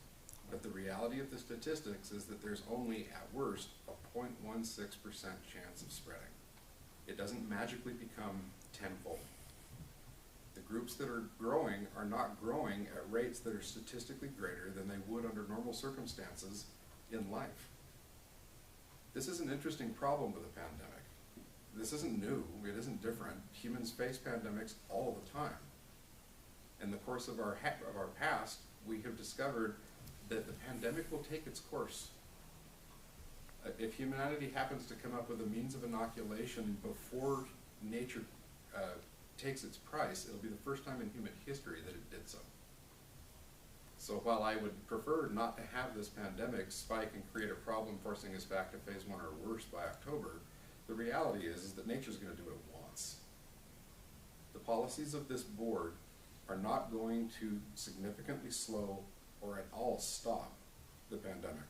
but the reality of the statistics is that there's only, at worst, a 0.16% chance of spreading. It doesn't magically become tenfold. The groups that are growing are not growing at rates that are statistically greater than they would under normal circumstances in life. This is an interesting problem with the pandemic. This isn't new, it isn't different. Humans face pandemics all the time. In the course of our past, we have discovered that the pandemic will take its course. If humanity happens to come up with a means of inoculation before nature takes its price, it'll be the first time in human history that it did so. So while I would prefer not to have this pandemic spike and create a problem forcing us back to phase 1 or worse by October, the reality is that nature's going to do what it wants. The policies of this board are not going to significantly slow or at all stop the pandemic,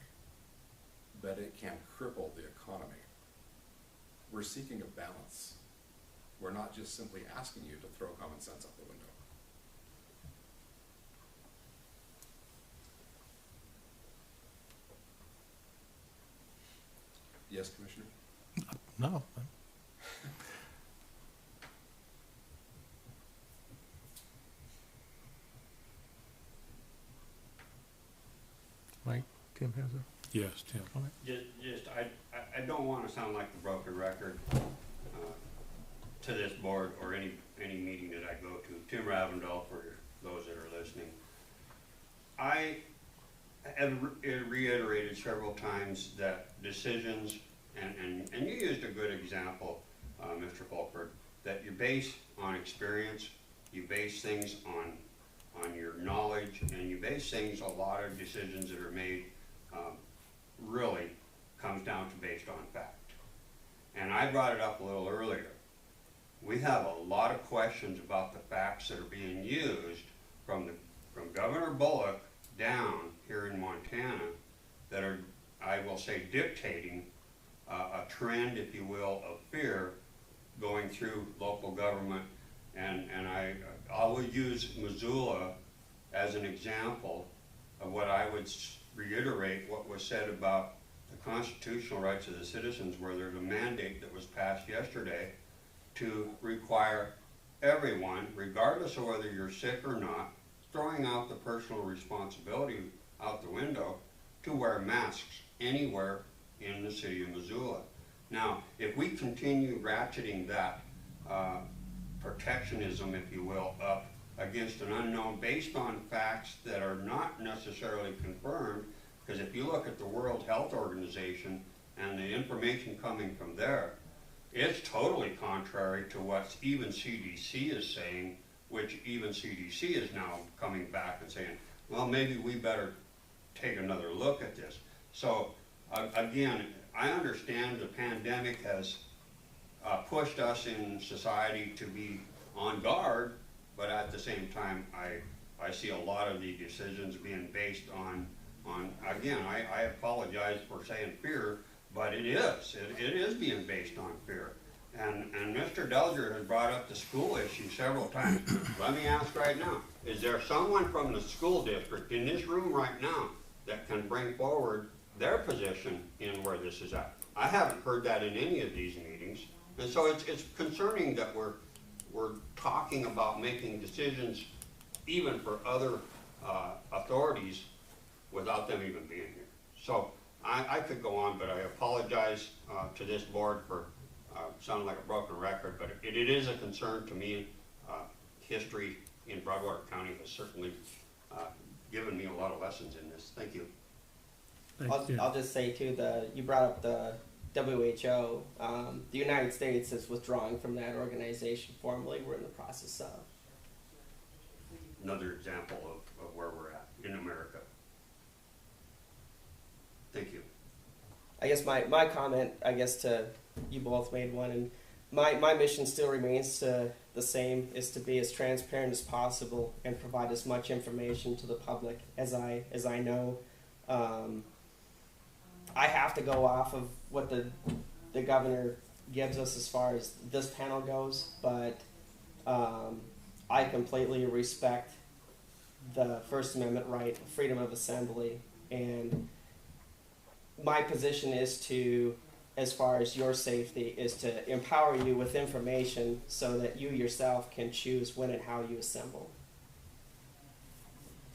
but it can cripple the economy. We're seeking a balance. We're not just simply asking you to throw common sense out the window. Yes, Commissioner? No. Mike, Tim has a Yes, Tim. comment. I don't want to sound like a broken record to this board or any meeting that I go to. Tim Ravendell, for those that are listening. I have reiterated several times that decisions, and you used a good example, Mr. Fulford, that you base on experience, you base things on your knowledge, and you base things, a lot of decisions that are made really comes down to based on fact. And I brought it up a little earlier. We have a lot of questions about the facts that are being used from Governor Bullock down here in Montana that are, I will say, dictating a trend, if you will, of fear going through local government. And I will use Missoula as an example of what I would reiterate what was said about the constitutional rights of the citizens, where there's a mandate that was passed yesterday to require everyone, regardless of whether you're sick or not, throwing out the personal responsibility out the window to wear masks anywhere in the city of Missoula. Now, if we continue ratcheting that protectionism, if you will, up against an unknown based on facts that are not necessarily confirmed, because if you look at the World Health Organization and the information coming from there, it's totally contrary to what even CDC is saying, which even CDC is now coming back and saying, well, maybe we better take another look at this. So again, I understand the pandemic has pushed us in society to be on guard, but at the same time, I see a lot of the decisions being based on again, I apologize for saying fear, but it is being based on fear. And Mr. Delger has brought up the school issue several times. Let me ask right now, is there someone from the school district in this room right now that can bring forward their position in where this is at? I haven't heard that in any of these meetings. And so it's concerning that we're talking about making decisions even for other authorities without them even being here. So I could go on, but I apologize to this board for sounding like a broken record, but it is a concern to me. History in Broadwater County has certainly given me a lot of lessons in this. Thank you. I'll just say too, you brought up the WHO. The United States is withdrawing from that organization formally. We're in the process of. Another example of where we're at in America. Thank you. I guess my comment, I guess to you both made one, and my mission still remains the same, is to be as transparent as possible and provide as much information to the public as I know. I have to go off of what the governor gives us as far as this panel goes, but I completely respect the First Amendment right, freedom of assembly, and my position is to, as far as your safety, is to empower you with information so that you yourself can choose when and how you assemble.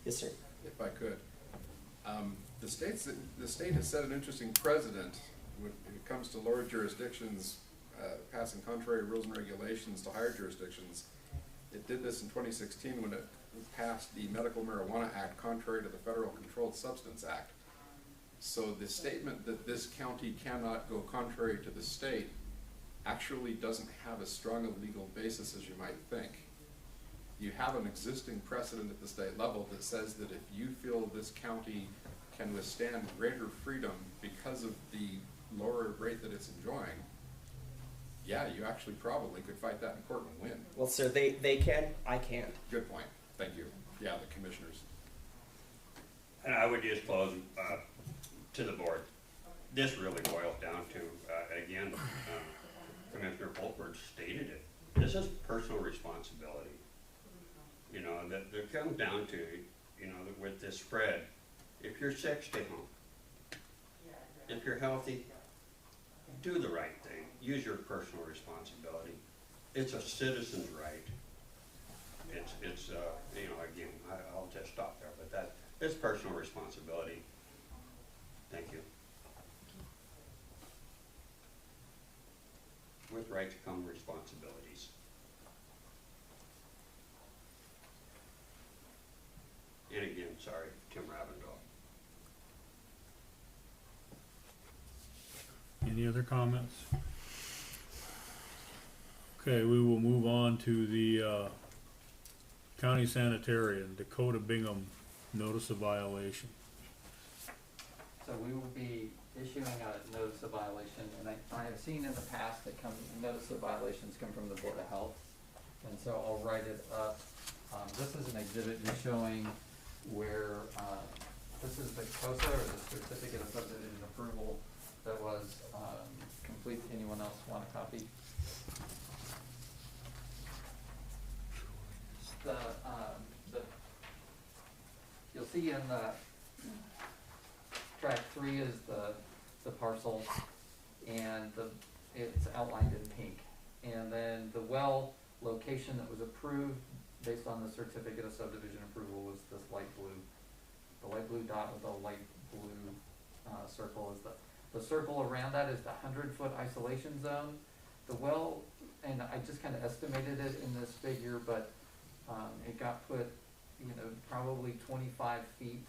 Yes, sir. If I could. The state has set an interesting precedent when it comes to lower jurisdictions passing contrary rules and regulations to higher jurisdictions. It did this in 2016 when it passed the Medical Marijuana Act contrary to the Federal Controlled Substance Act. So the statement that this county cannot go contrary to the state actually doesn't have as strong a legal basis as you might think. You have an existing precedent at the state level that says that if you feel this county can withstand greater freedom because of the lower rate that it's enjoying, yeah, you actually probably could fight that in court and win. Well, sir, they can, I can't. Good point. Thank you. Yeah, the commissioners. And I would just close to the board. This really boils down to, again, Commissioner Fulford stated it. This is personal responsibility. You know, that comes down to, you know, with this spread, if you're sick, stay home. If you're healthy, do the right thing. Use your personal responsibility. It's a citizen's right. It's you know, again, I'll just stop there, but it's personal responsibility. Thank you. With rights come responsibilities. And again, sorry, Tim Ravendall. Any other comments? Okay, we will move on to the county sanitarian, Dakota Bingham, notice of violation. So we will be issuing a notice of violation, and I have seen in the past that notice of violations come from the Board of Health, and so I'll write it up. This is an exhibit just showing where, this is the COSA, or the Certificate of Subdivision Approval, that was complete. Anyone else want a copy? You'll see in the track 3 is the parcel, and it's outlined in pink. And then the well location that was approved based on the certificate of subdivision approval was this light blue. The light blue dot with the light blue, circle is the circle around that is the 100-foot isolation zone. The well, and I just kind of estimated it in this figure, but, it got put, probably 25 feet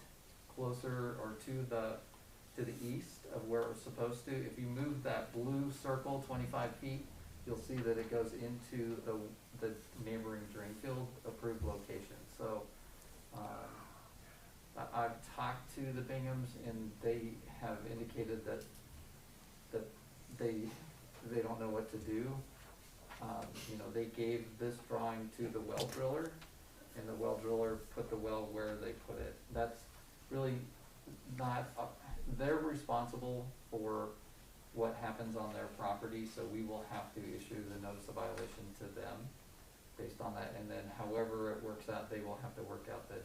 closer or to the east of where it was supposed to. If you move that blue circle 25 feet, you'll see that it goes into the neighboring drain field approved location. So, I've talked to the Binghams and they have indicated that they don't know what to do. They gave this drawing to the well driller, and the well driller put the well where they put it. That's really not, they're responsible for what happens on their property, so we will have to issue the notice of violation to them based on that, and then however it works out, they will have to work out that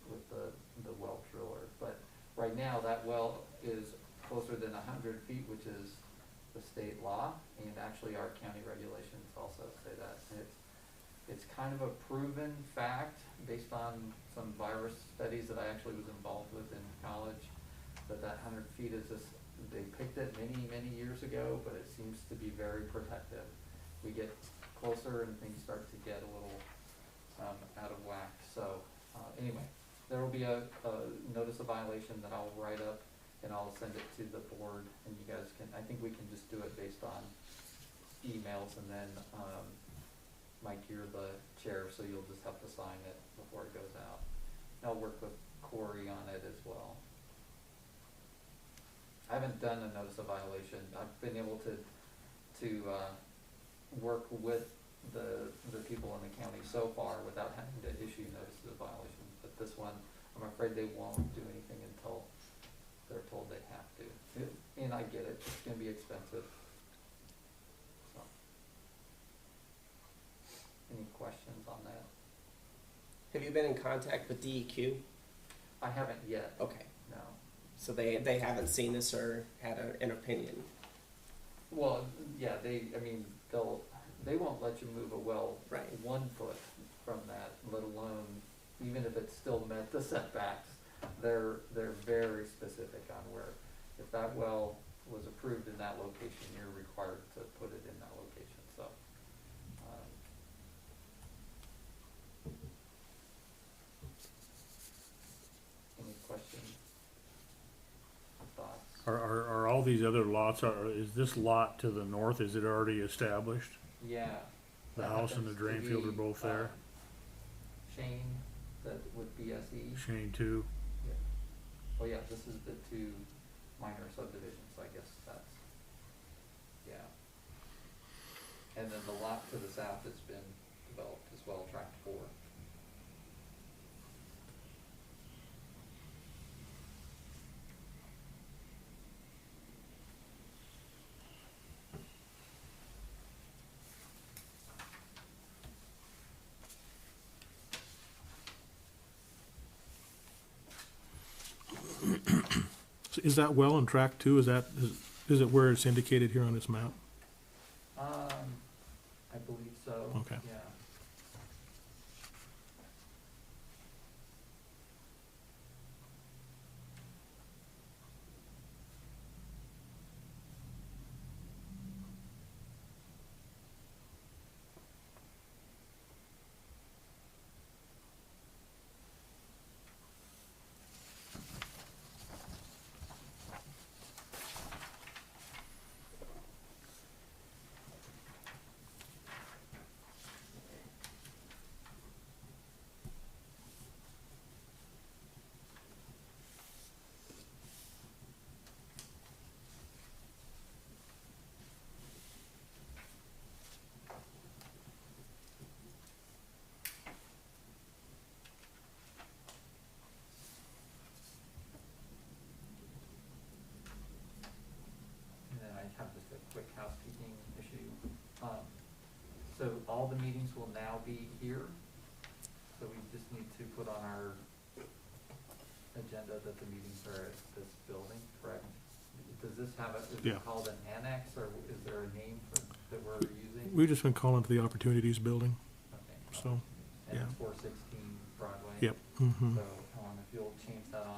with the well driller. But right now, that well is closer than 100 feet, which is the state law, and actually our county regulations also say that. It's kind of a proven fact based on some virus studies that I actually was involved with in college, that 100 feet is just, they picked it many, many years ago, but it seems to be very protective. We get closer and things start to get a little out of whack. So anyway, there will be a notice of violation that I'll write up and I'll send it to the board, and you guys can, I think we can just do it based on emails, and then Mike, you're the chair, so you'll just have to sign it before it goes out. I'll work with Corey on it as well. I haven't done a notice of violation. I've been able to work with the people in the county so far without having to issue notices of violation. But this one, I'm afraid they won't do anything until they're told they have to. And I get it, it's gonna be expensive. So. Any questions on that? Have you been in contact with DEQ? I haven't yet, Okay, no. so they haven't seen this or had an opinion? Well, yeah, they won't let you move a well Right. 1 foot from that, let alone, even if it still met the setbacks. They're very specific on where, if that well was approved in that location, you're required to put it in that location, so. Any questions? Thoughts? Are all these other lots, is this lot to the north, is it already established? Yeah. The that house and the happens to drain field are be, both there? Shane, that with BSE. Shane too? Yeah. Well, yeah, this is the 2 minor subdivisions, I guess that's, yeah. And then the lot to the south has been developed as well, tract 4. So is that well on track 2? Is it where it's indicated here on this map? I believe so. Okay. Yeah. Have just a quick housekeeping issue. So all the meetings will now be here, so we just need to put on our agenda that the meetings are at this building, correct? Does this have is Yeah. it called an annex, or is there a name that we're using? We've just been calling it the Opportunities Building, Okay. so, And yeah. it's 416 Broadway? Yep. Mm-hmm. So, if you'll change that on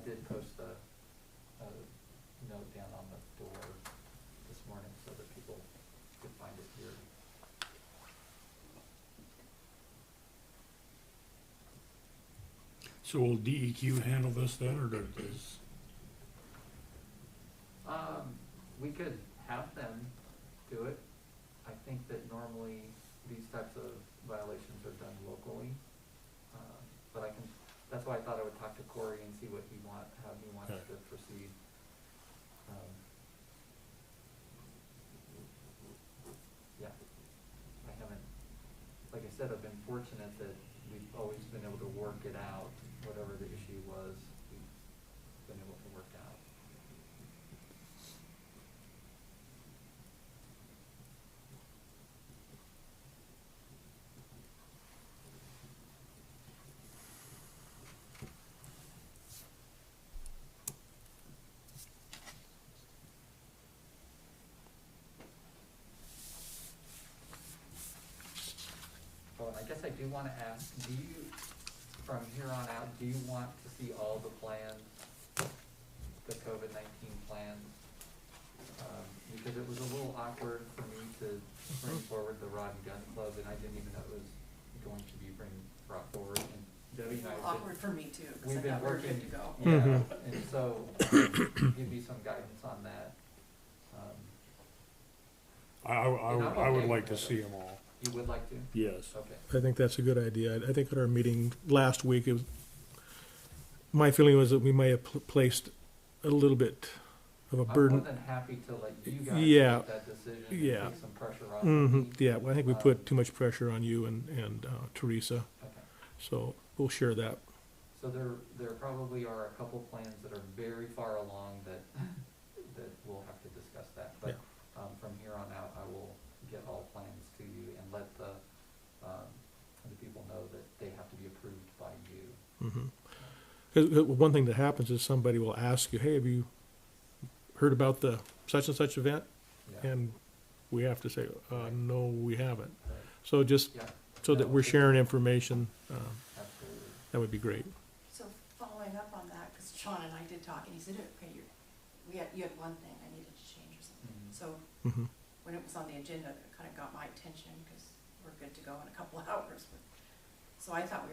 did post a note down on the door this morning so that people could find it here. So will DEQ handle this then, or does? We could have them do it. I think that normally these types of violations are done locally. But that's why I thought I would talk to Corey and see how he wants Okay. to proceed. Yeah, I haven't, like I said, I've been fortunate that we've always been able to work it out, whatever the issue was, we've been able to work out. Oh, and I guess I do wanna ask, from here on out, do you want to see all the plans, the COVID-19 plans? Because it was a little awkward for me to bring forward the Rod and Gun Club, and I didn't even know it was going to be brought forward, and Debbie and I have been. Awkward for me too, because I We've been thought we were working, good to go. yeah, and so, give me some guidance on that. I would like to see them all. You would like to? Yes. Okay. I think that's a good idea. I think at our meeting last week, my feeling was that we may have placed a little bit of a burden. I'm more than happy to let you guys Yeah. make that decision and Yeah. take some pressure off of me. Yeah, well, I think we put too much pressure on you and Teresa, Okay. so we'll share that. So there probably are a couple plans that are very far along that we'll have to discuss that. But, from here on out, I will get all plans to you and let the people know that they have to be approved by you. 'Cause one thing that happens is somebody will ask you, hey, have you heard about the such and such event? Yeah. And we have to say, no, we haven't. Right. So just Yeah, so that No, we're it's- sharing information, absolutely. that would be great. So following up on that, because John and I did talk, and he said, okay, you had one thing I needed to change or something. Mhm. So Mhm. when it was on the agenda, that kind of got my attention, because we're good to go in a couple of hours. So I thought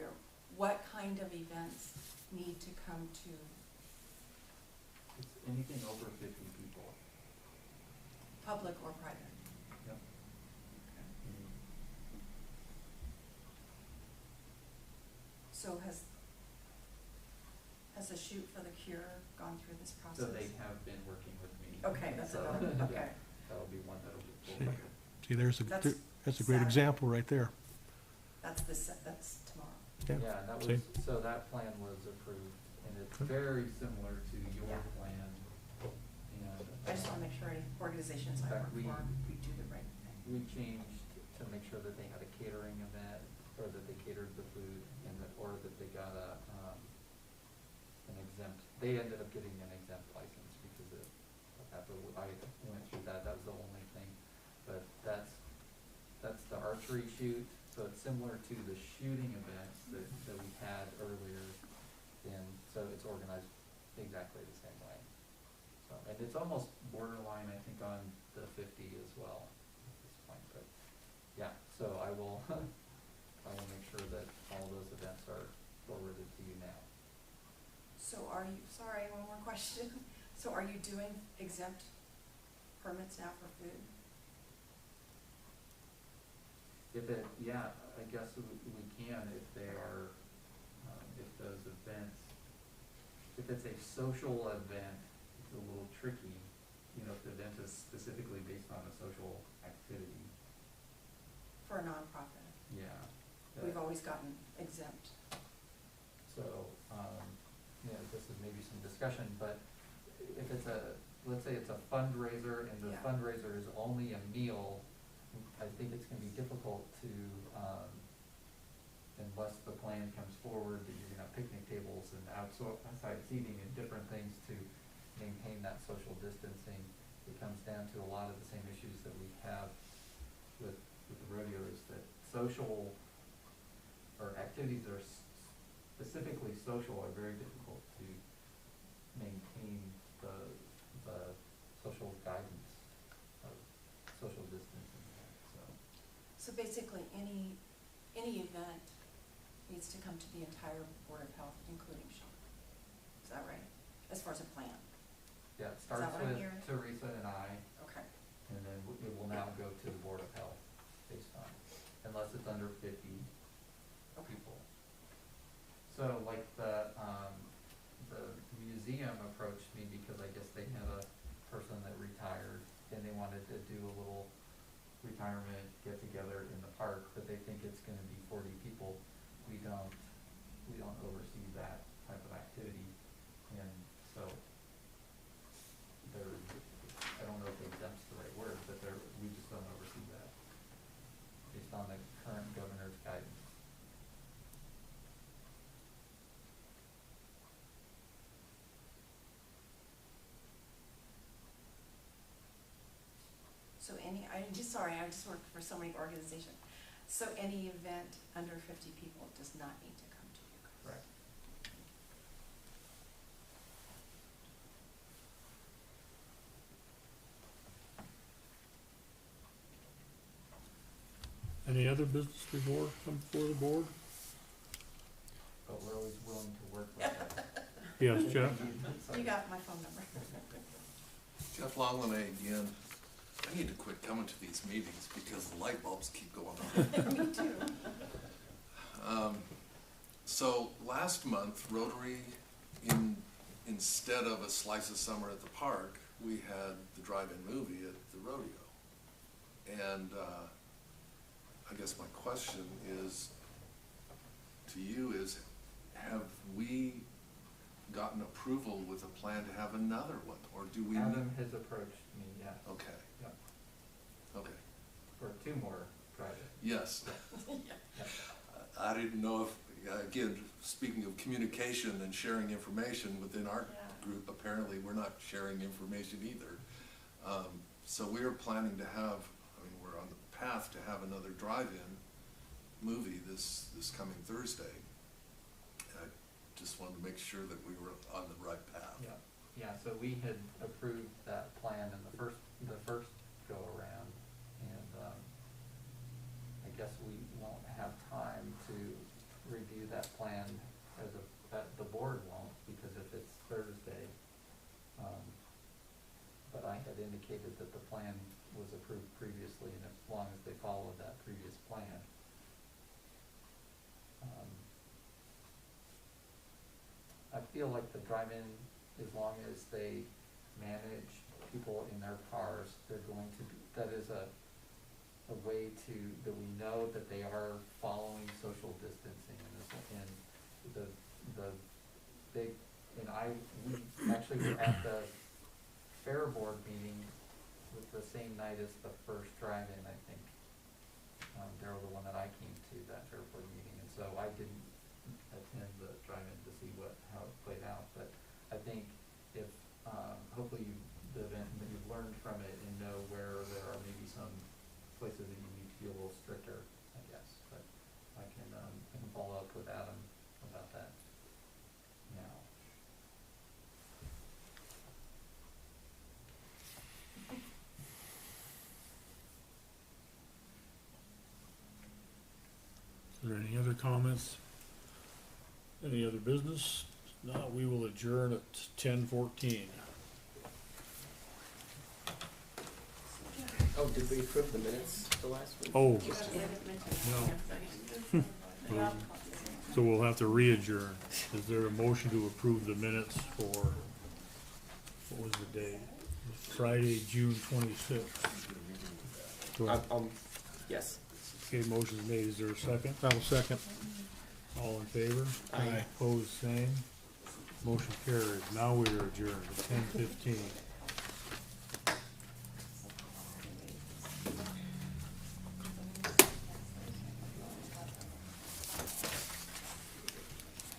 what kind of events need to come to, It's anything over 50 people. public or private? Yep. So has the Shoot for the Cure gone through this So process? they have been working with me. Okay, that's So, another, yeah, okay. That'll be one that'll be See. full. See, that's a great Saturday. example right there. That's tomorrow. Yeah. Yeah, and that See. was, so that plan was approved, and it's Good. very similar to your Yeah. plan. And I just wanna make sure any organizations I In work fact, for, we do the right thing. we changed to make sure that they had a catering event, or that they catered the food, or that they got an exempt, they ended up getting an exempt license because after I went through that was the only thing. But that's the archery shoot, so it's similar to the shooting events that we had earlier, and so it's organized exactly the same way. So, and it's almost borderline, I think, on the 50 as well at this point, but, yeah, so I will, I will make sure that all those events are forwarded to you now. So sorry, one more question. So are you doing exempt permits now for food? I guess we can if they are, if those events, if it's a social event, it's a little tricky, if the event is specifically based on a social activity. For a nonprofit? Yeah. We've always gotten exempt. So, this is maybe some discussion, but if it's let's say it's a fundraiser and the Yeah. fundraiser is only a meal, I think it's gonna be difficult to, unless the plan comes forward that you're gonna have picnic tables and outside seating and different things to maintain that social distancing. It comes down to a lot of the same issues that we have with the rodeos, that social, or activities that are specifically social are very difficult to guidance of social distancing, so. So basically, any event needs to come to the entire Board of Health, including Sean. Is that right? As far as a plan? Yeah, it that starts what I'm with hearing? Teresa and I, Okay. and then it will now go to the Board of Health based on, unless it's under 50 people. So like the museum approached me because I guess they had a person that retired and they wanted to do a little retirement get together in the park, but they think it's gonna be 40 people. We don't oversee that type of activity, and so they're, I don't know if exempt's the right word, but we just don't oversee that based on the current governor's guidance. So I'm just sorry, I just worked for so many organizations. So any event under 50 people does not need to come to you guys? Correct. Any other business come before the board? But we're always willing to work with them. Yes, Jeff? You got my phone number. Jeff Longley again. I need to quit coming to these meetings because the light bulbs keep going on. Me too. So last month, Rotary, instead of a slice of summer at the park, we had the drive-in movie at the rodeo. And I guess my question is, to you is, have we gotten approval with a plan to have another one, or do we? Adam has approached me, yes. Okay. Yeah. Okay. For 2 more drive-ins. Yes. Yeah. I didn't know if, again, speaking of communication and sharing information within our Yeah. group, apparently we're not sharing information either. So we are planning to have, we're on the path to have another drive-in movie this coming Thursday. And I just wanted to make sure that we were on the right path. Yeah, so we had approved that plan in the first go around, and I guess we won't have time to review that plan the board won't, because if it's Thursday. But I had indicated that the plan was approved previously, and as long as they followed that previous plan. I feel like the drive-in, as long as they manage people in their cars, they're going to be, that is a way to, that we know that they are following social distancing, and the big, we actually were at the fair board meeting with the same night as the first drive-in, I think. Daryl, the one that I came to, that fair board meeting, and so I didn't attend the drive-in to see how it played out, but I think if, hopefully the event, you've learned from it and know where there are maybe some places that you need to be a little stricter, I guess, but I can follow up with Adam about that now. Is there any other comments? Any other business? No, we will adjourn at 10:14. Oh, did we approve the minutes the last week? Oh, You guys didn't mention it. no. So we'll have to re-adjourn. Is there a motion to approve the minutes for, what was the date? Friday, June 26th. Yes. Okay, motion's made. Is there a second? I will second. All in favor? Aye. Opposed, same. Motion carries. Now we are adjourned at 10:15.